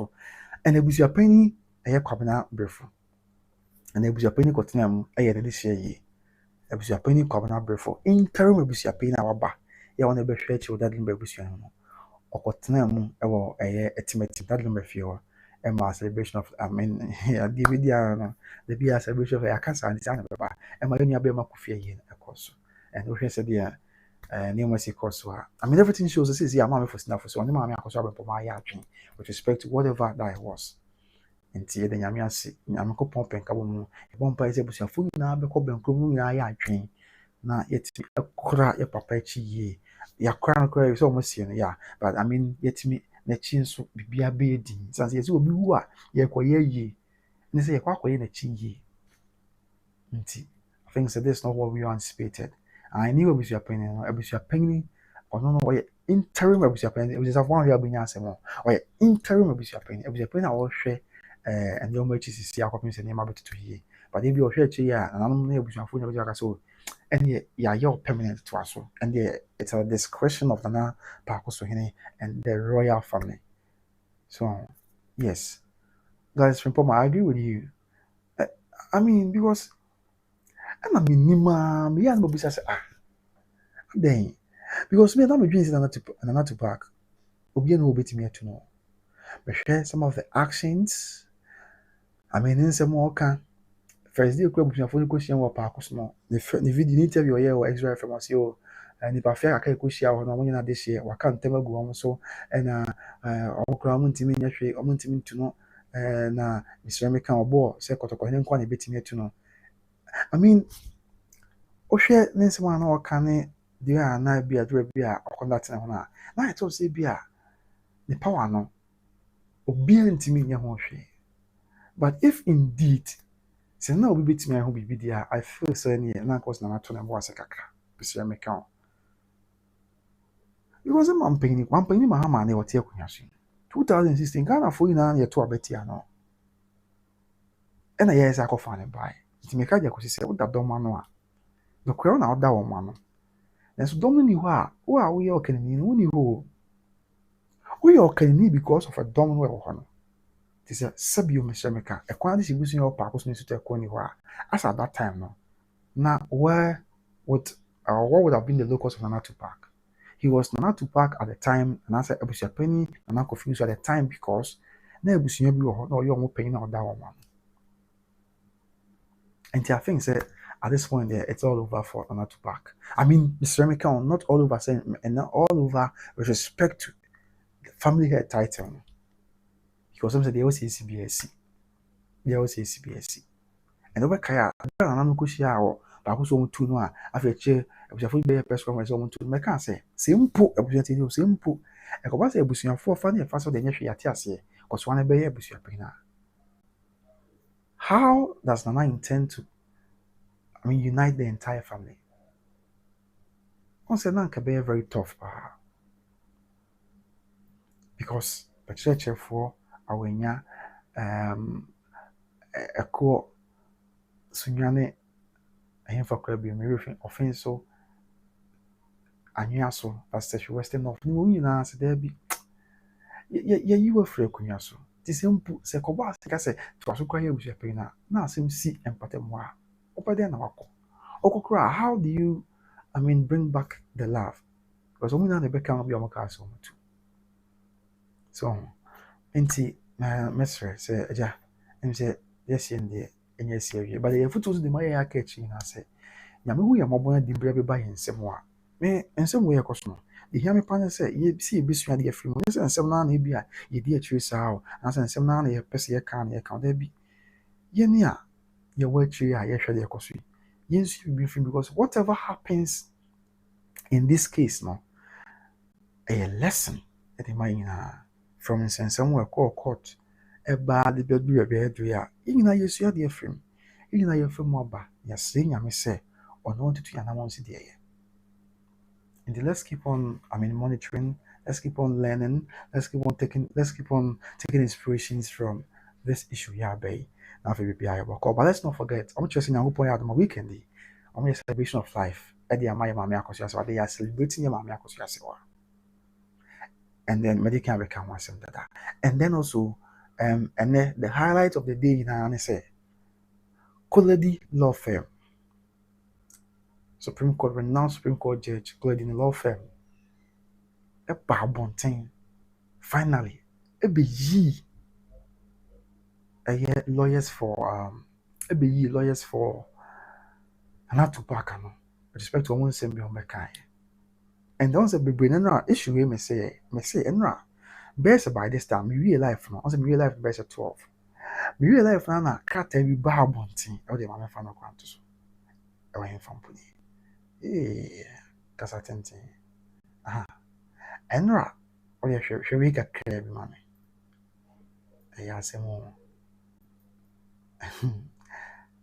And it was your penny a year cabana breathful. And it was your penny cottonam a year this year. It was your penny cabana breathful. In term of your penny our back. You want to be sure to that limber or cottonam or a year estimate that limber fuel. And my celebration of DVD, the beer celebration of a cancer and design of a and my only abema could fear in a course. And we said, yeah. Name course. I mean, everything shows this is yeah, mommy for snuff. So, I'm with respect to whatever that was. And the Yamia see, Yamako pump and Kaboom, a bomb is able to food now because Benkum, I train. Now, yet a cry a papachi ye. Ya crown cry is almost yeah, but I mean, yet me, the chins be a beading. Since yes, will be what ye quay ye. And they say, quack in a chin ye. I think so. That's not what we anticipated. I knew it was your penny, or no, or interim of your penny. It was a 1 year being answered more, or interim of your penny. It was a penny I will share, and your merchants is here, copies and name about 2 years. But if you're here, and I'm not able to afford your so, and yeah, you're permanent to us. And it's a discretion of the Nana Parkosuhini and the royal family. So, yes, guys, from Poma, I agree with you. I mean, because I'm a minimum, me and Bobby says, then because me and my dreams and to park. Obi no bit me to know. But share some of the actions. I mean, in some more can first day club between phone question or park small. The video interview here or extra from us yo. And if I feel I can share on one this year, I can't tell go on so and okra to me to know na Mr. American or boy say kotoko hen kwa bit me to know. I mean, o share nse one or can there are na be a conduct na I told say be the power no obi ntimi nya ho hwe. But if indeed say na obi betimi ho bibi dia I feel say na cause na to na bo asekaka Mr. American because one penny mahama na wote akunya so 2016 Ghana for ina na yeto abeti ano ena yes akofa ne bai ntimeka dia kosi se wo da dom no a no kwero na oda wo ma no na so dom ni ho a wo ye okanini no ni ho wo ye okanini because of a dom no wo ho no This is Sabio Meshameka, a quantity using your purpose to Koniwa. As at that time, no. Now, what would have been the locus of Nana Tupac? He was Nana Tupac at the time, and I said Abusia Penny, Nana confused at the time because na Abusia bi wɔ hɔ na ɔyɛ ɔmo penny na ɔda wɔn. And I think say at this point there, it's all over for Nana Tupac. I mean, Mr. Emeka, not all over saying, and not all over with respect to the family head title. Because some say they always say CBSC. They always say CBSC. And over Kaya, I don't know Kushia baako so ɔmo tu no a afɛkyɛ abusuafo bɛyɛ press conference ɔmo tu no mɛka sɛ mpo abusuafo sɛ mpo ɛkɔba sɛ abusuafo fa ne ɛfa so de nyɛ hwee ate aseɛ kɔsoa no bɛyɛ abusuapɛn na how does Nana intend to unite the entire family? On sɛ na nka bɛyɛ very tough because bɛkyerɛkyerɛfoɔ awanya ɛkɔ sunwane I for crab be offense so anwea so pastor western of no nyina se there be you were free kunya so ti simple se koba se ka se to aso kwa ye busuapɛ na asem si empatem wa opade na wako okokra how do you bring back the love because we na be kan be o maka so mutu so enti mesre se aja em se yes ende enye sie but the photos de my catch na say nyame hu ya mobona di bra be ba yensem a me ensem we yakoso no de hia me pan say ye si ebesua de afiri mo se ensem na na bi a ye di atiri saa o na se ensem na na ye pese ye kan ye kan da bi ye ni a ye wa atiri a ye hwe de yakoso ye nsu bi firi because whatever happens in this case no a lesson that imagine from ensem we call court eba de bedu edu ya nyina yesu ade afrim nyina yefem aba ya se nyame se ono ntutu ya na won si de and let's keep on monitoring, let's keep on learning, let's keep on taking inspirations from this issue bay now for BPI but let's not forget I'm just saying I hope I my weekend I'm a celebration of life Eddie Amaya Mamia Kosia they are celebrating your Mamia Kosia and then medical become one that and then also and then the highlight of the day now I say Koledi Law Firm, Supreme Court, renowned Supreme Court Judge Koledi Law Firm. A barbontin. Finally, a be ye lawyers for Nana Tupac with respect to one same on Mekai. And there was a big issue we may say enra best by this time we real life now. Also real life best at 12. Me real life na cat every barbontin or the mama fan of quantus. I went from Puni. Kasa tenten. Enra or ya shall we get clear money. I say more.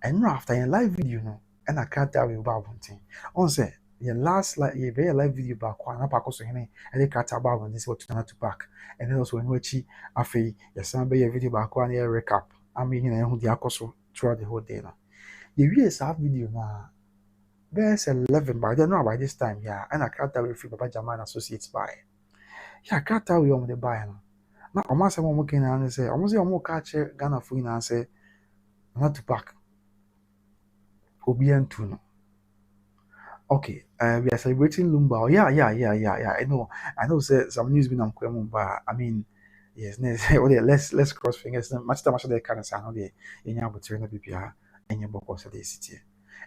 Enra after a live video no and I can't tell you about one thing. On say your last very live video back one up so and they cut about when this what to back and then also in which afi your son be a video back one year recap. I mean who the akoso throughout the whole day now. The years have video now. There's 11 by then by this time, yeah, and I can't tell you if Papa Jaman associates by. Yeah, I can't tell you on the buy now. Almost I'm working and say, almost I'm more catch Ghana for and say, not to pack. Obian Tuno. Okay, we are celebrating Lumba. Yeah. I know, say some news been on Kwemumba. I mean, yes, let's cross fingers. Much they can say, no, they in your return BPR and your book of the city.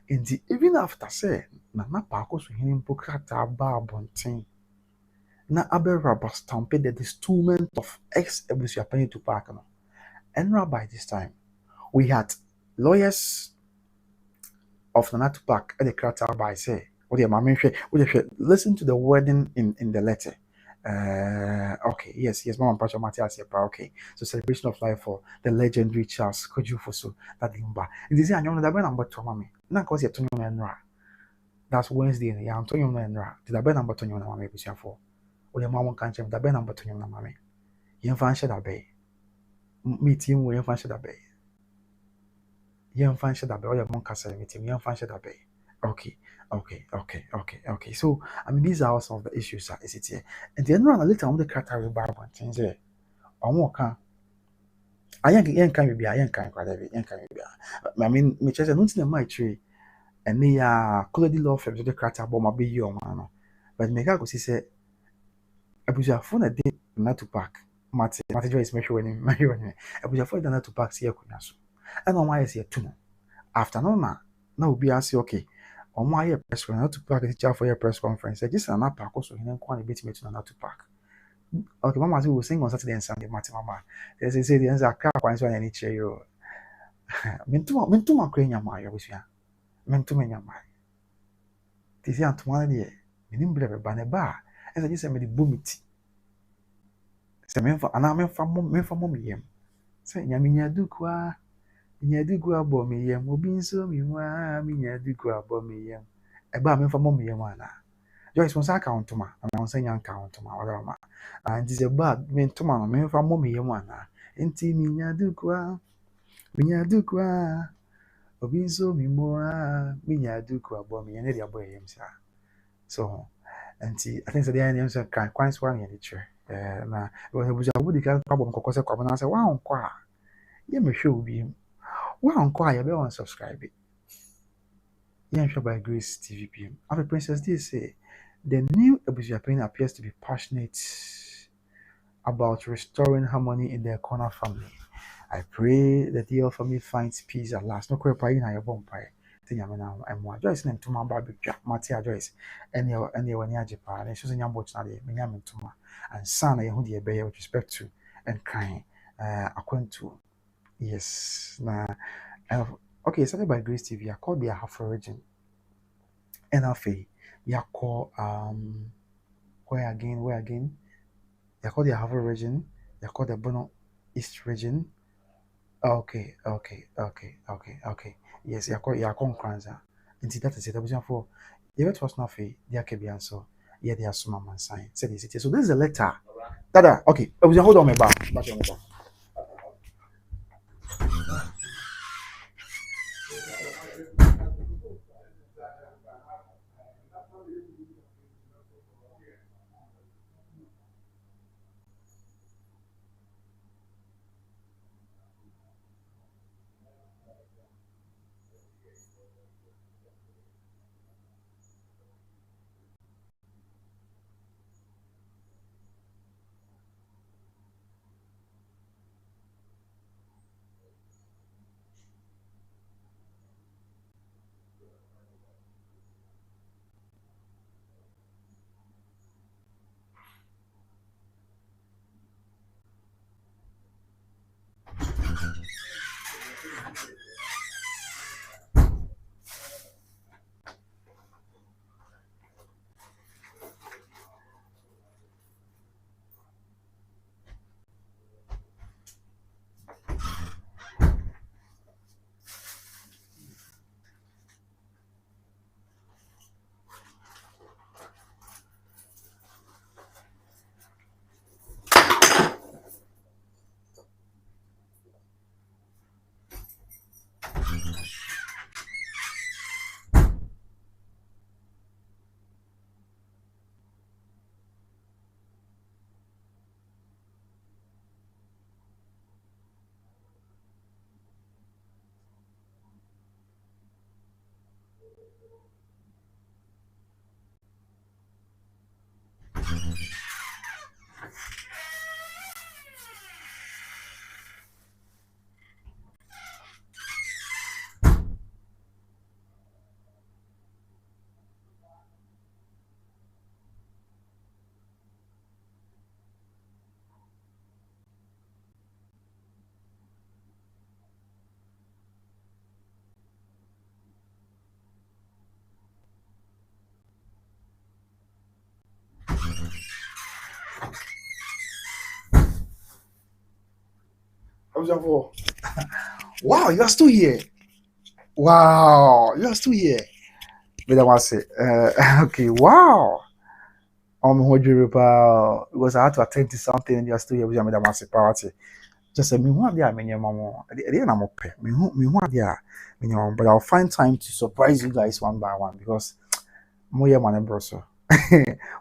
Indeed, even after say, Nana Parko so him Bukata Barbontin. Na abe rubber stamped the installment of ex-Abusuapɛn Tupac. And by this time, we had lawyers of Nana Tupac at the character by say, listen to the wording in the letter. Okay, yes, Mama Pacho Matias, okay. So celebration of life for the legendary Charles Kojufoso that Limba. It is a number 2 mommy. Na cause you're Tonyo Enra. That's Wednesday in the Antonio Enra. Did I bear number 2 on my episode 4? Or your mom can't change the bear number 2 on mammy. You fancy that bay. Meet him when you fancy that bay. You fancy that bay or your monk castle meet him. You fancy that bay. Okay. So these are some of the issues is it here. And then run a little on the character of Bible and things there. Or more can I ain't can be I ain't can quite every ain't can be. I mean, me just don't know my tree and they are colored law firms the crack about my be your man. But me go see say abuja phone a day not to pack. Mate Joyce me show him, me show him. Abuja phone not to pack see akunya so. And on why is here too. After no na obi ase okay. On why press conference not to pack the teacher for your press conference. Just an pack so he can quite a bit me to not to pack. Okay, mama say we will sing on Saturday and Sunday, mama. They say the answer crack one so any chair you. Mentuma kura nyama ya busua. Mentuma nyama. Tisi antuma de menim bre be ba ne ba. Esa gise me de bomiti. Se memfa ana memfa mom yem. Se nyame nya dukwa. Nya dukwa bo me yem. Obi nso mi wa mi nya dukwa bo me yem. E ba memfa mom yem ana. Joyce won sa account ma. Ana won sa nya account ma wala ma. And this ba mentuma no memfa mom yem ana. Enti mi nya dukwa. Mi nya dukwa. Obi nso mi moa mi nya duku abo mi nya de abo yem sa. So anti I think so the name so kan kwans one nya de na we buja budi ka kwabo mkokose kwabo na say wa onko a ye me hwe obi wa onko a ye be on subscribe ye hwe by Grace TV PM. After Princess D say the new Abuja Pen appears to be passionate about restoring harmony in their corner family. I pray that the family finds peace at last. No kwapa ina your bonfire. Nyame na emwa Joyce na ntuma ba betwa Matia Joyce ene wani ajepa na so nyambo china de nyame ntuma and son ye hu de be with respect to and kind akwantu yes na okay started by Grace TV. I called the half origin and afi ya call where again ya call the half origin ya call the Bono East region. Okay. Yes, you're kranza. Nti that is it. Abuja for you bet was not free, dear Kebian so yeah, they are summa man sign. Said the city. So this is a letter. Dada, okay. Abuja hold on my back. Back on my back. Abuja for wow, you are still here. Wow, you are still here. But I want to say, okay, wow. What do you because I had to attend to something and you are still here with me. Party. Just say me who there me mama. The na mo pe. Me who there me mama. But I'll find time to surprise you guys one by one because mo ye man bro so.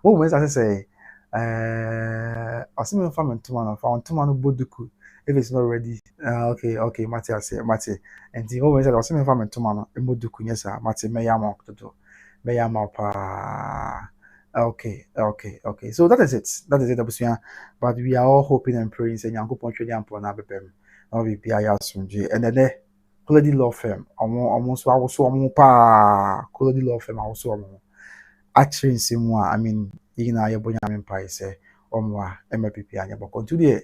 What when I say I see me family to man no boduku. if it's not ready, okay, Mate, I say, Mate, and the always said, I was saying, if I'm to man, a mood to Kunyasa, Mate, may I mock to do, may I mop, okay. So that is it. That is it, Abusia. But we are all hoping and praying, saying, Yanko Poncho Yampo Nabem, or we be a Sunji, and then Quality Law Firm, almost I was so pa, Quality Law Firm, also actually in Simwa, I mean, in a Yabunyam Empire, say, Omwa, MPP, and Yaboko. Today,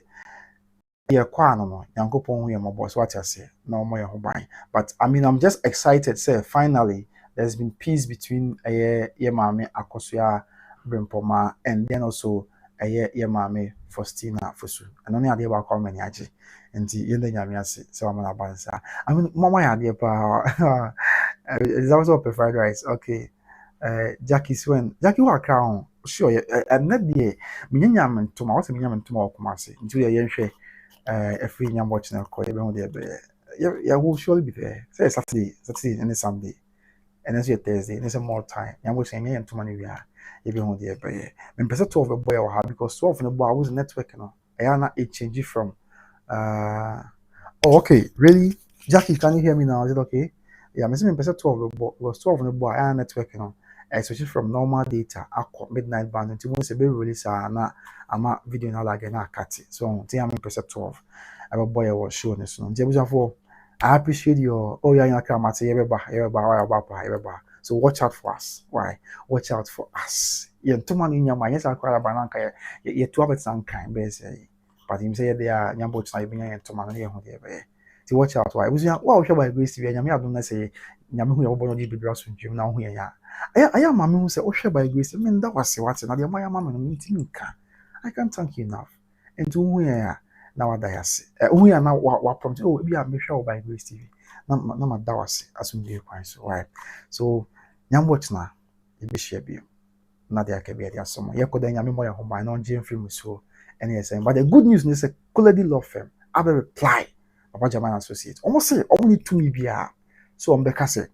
yeah, no, Yankopon, your boss, what I say, no more your. But I mean, I'm just excited, say, finally, there's been peace between a Yemame Akosua Brimpoma and then also a Yemame Faustina Fusu. And only idea about coming yaji and the Indian Yamiasi, so I'm an abansa. I mean, Mama idea pa it's also a fried rice, okay. Jackie Swen, Jackie what crown, sure, I'm not the Minyam to my also Minyam to my Kumasi, into the Yenche. Every young watching a call, everyone there. Yeah, will surely be there. Say Saturday, and Sunday, and then Thursday, and it's a more time. Young watching and too many we are. Everyone there, but yeah. When person 12 a boy or have because 12 in the boy was network, I am not change from. Uh, okay, really, Jackie, can you hear me now? Is it okay? Yeah, I'm saying person 12 the boy was 12 in the boy, I am network, I switch from normal data, I midnight band until once a bit release, I'm a video now like an cat. So, I'm person 12. I have a boy was showing this one. I appreciate your yeah, so watch out for us. Why? Watch out for us. Yeah, too many in your mind. Yes, I cry about Nanka. You 12 some kind, basically. But him say they are young boats, I bring in to money. To watch out. Why? Was wow, show by grace to be. I don't say, Yamu, your body be dressed with you now. Here, I am mammy who say, oh, share by grace. I mean, that was what's another my mamma meeting. I can't thank you enough. And to where now I say, we are now what prompted, oh, we are Michelle by Grace TV. No, my dawasi as we do so right. So, young watch now, it be share be. Not the Akabi at Yasoma. Yakoda Yamimoya home by non Jim film so any saying. But the good news is a quality law firm. I will reply about Jaman Associates. Almost say only 2 me so on the cassette.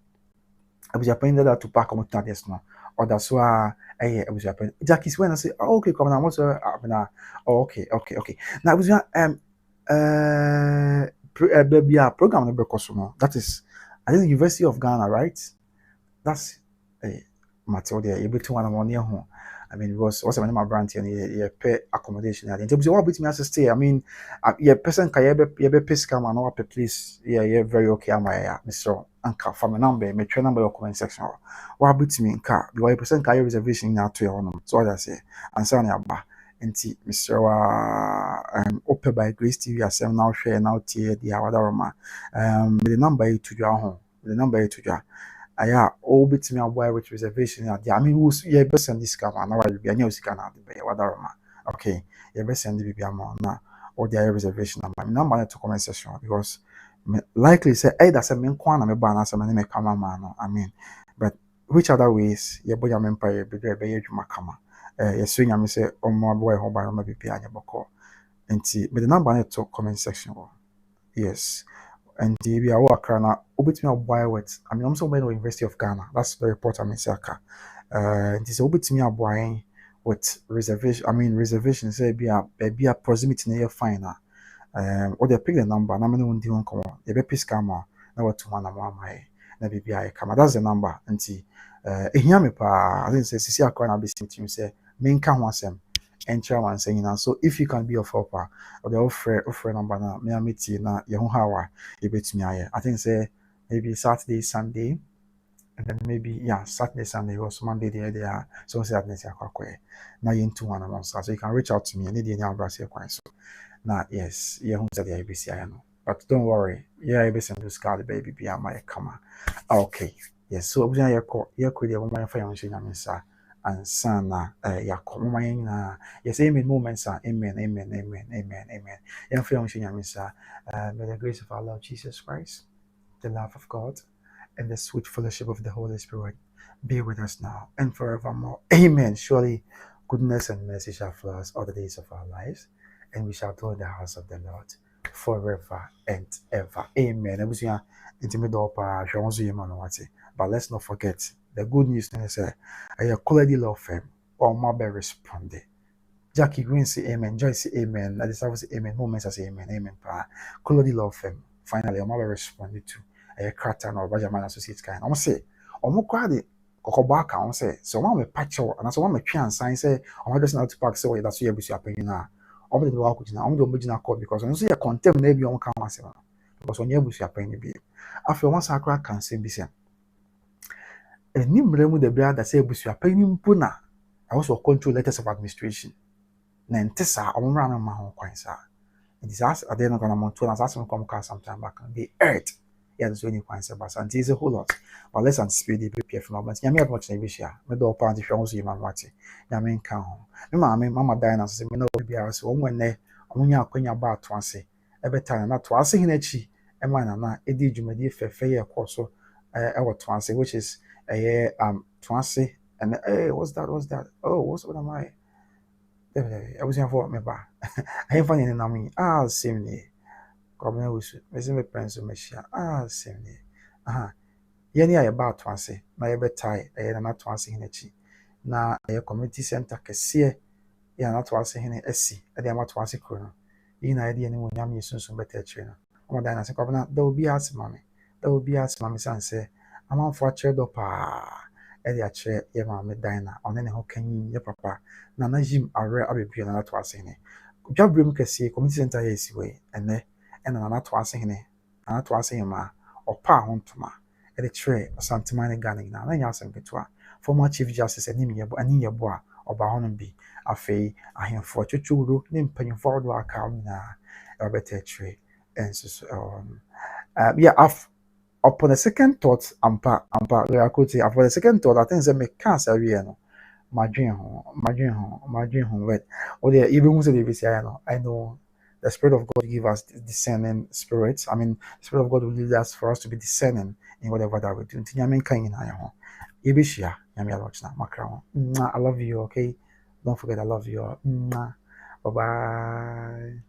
I was appointed that to park on this now. Or that's why I was appointed. Jackie's when I say, oh, okay, come on, what's oh, okay. Now I was baby program number customer. That is I think University of Ghana, right? That's Matilda, able to one near home. I mean, it was also my brand and you pay accommodation. And it what bit me as stay. I mean, yeah, person can you be pay scam and all please. Yeah, very okay. Am I Mr. Anka from a number, make your number comment section. What bit me in car? You person can reservation now to your own. So what I say, and so on your bar. And Mr. Open by Grace TV as now share now tier the Awadaroma. The number to your home. The number to your aya all bit me aware with reservation at the I mean who's yeah best and this cover now I will be a new scan out the bay wadaroma. Okay, yeah best and the amount now or the reservation number to comment section because likely say hey that's a main kwana me ban as a man come man I mean but which other ways yeah boy empire be there be makama yes swing am say on my boy home by my be anya boko and but the number to comment section yes and the be our Ghana, obit me buy with. I mean, I'm so many University of Ghana. That's the report I'm in Saka. This obit me buying with reservation. I mean, reservation say be a proximity near final. Or they pick the number. Na many one don't come on. They be pick scammer. Na what to man my. Na be I come. That's the number. And see, here me pa. I think say CC Akwa be team say main can one sem. And chairman saying now, so if you can be a helper or the offer number now, me meet you now, your how you bet me. I think say maybe Saturday, Sunday, and then maybe Saturday, Sunday was Monday, the are so Saturday, now you into one among so you can reach out to me and any other so now yes, yeah, who's the ABC I know. But don't worry, yeah, I send to scar the baby be my comma. Okay, yes, so we are your could have my financial sir. And sana yakomanya yes amen moments amen and function yamisa may the grace of our Lord Jesus Christ, the love of God, and the sweet fellowship of the Holy Spirit be with us now and forevermore. Amen. Surely goodness and mercy shall follow us all the days of our lives, and we shall dwell in the house of the Lord forever and ever. Amen. But let's not forget the good news is a quality law firm or mobile responded. Jackie Green say amen, Joy say amen, Adisa say amen, Moments say amen, amen pa. Colody Law Firm. Finally, I'm responded to a crater or Bajaman Associates kind. I'm say, Omo kwade kokoba ka on say, so one me patch and so one me twan sign say, I'm just not to park so that's you be appearing now. I'm the work with now, I'm the original call because on say a contempt maybe on can say because on your bush appearing be. After once I crack can say be say. Any mremu de bia that say bush appearing puna. I also control letters of administration. Na ntesa omra na ma ho kwan sa. It is as at the end of the month, as I come cast sometime back on the earth. Yeah, there's only point but and it's a whole lot. But let's anticipate the prepare for moments. Yami have much never share. Me do party if you want to man watch. Yami can home. Me mama dying as say me no be house. When ne omunya akwanya ba to ase. Every time na to ase hinachi. E man na edi dwumadi fefe ye koso e wo to ase which is to ase and what's that? Oh, what am I? I was here for me ba. I find in nami same ni. Come na wusu. Me se me penso me share. Same ni. Aha. Yeni aye ba to ase na ye betai na to ase hinachi. Na ye community center kese ya na to ase hine esi. E de ma to ase kro no. Yi na ye de ni mo nyam yesunsun beta chire no. Omo dan na se kwabna da obi ase mame. Da obi ase mame san se amanfo a chire do pa. E de a chire ye mame dan na one ne ho kanyi ye papa. Na na jim are abebia na to ase hine. Dwabrem kese community center ye esi we ene na to ase hine. Na to ase hima opa ho ntoma. E de chire Asantuma ne Ghana na na nya asem petwa. Former Chief Justice ani yebo a oba hono bi afei ahemfo twetwuro ne mpanyimfo do aka na e beta chire enso yeah, upon the second thought ampa yakoti upon the second thought I think say me cancer we no madwen ho wet or the even who say the say no I know the spirit of God give us discerning spirits. I mean, the spirit of God will lead us for us to be discerning in whatever that we do. Nyame kan yin ayo ho. Yebeshia, nyame alot na makra ho. I love you, okay? Don't forget I love you. Bye bye.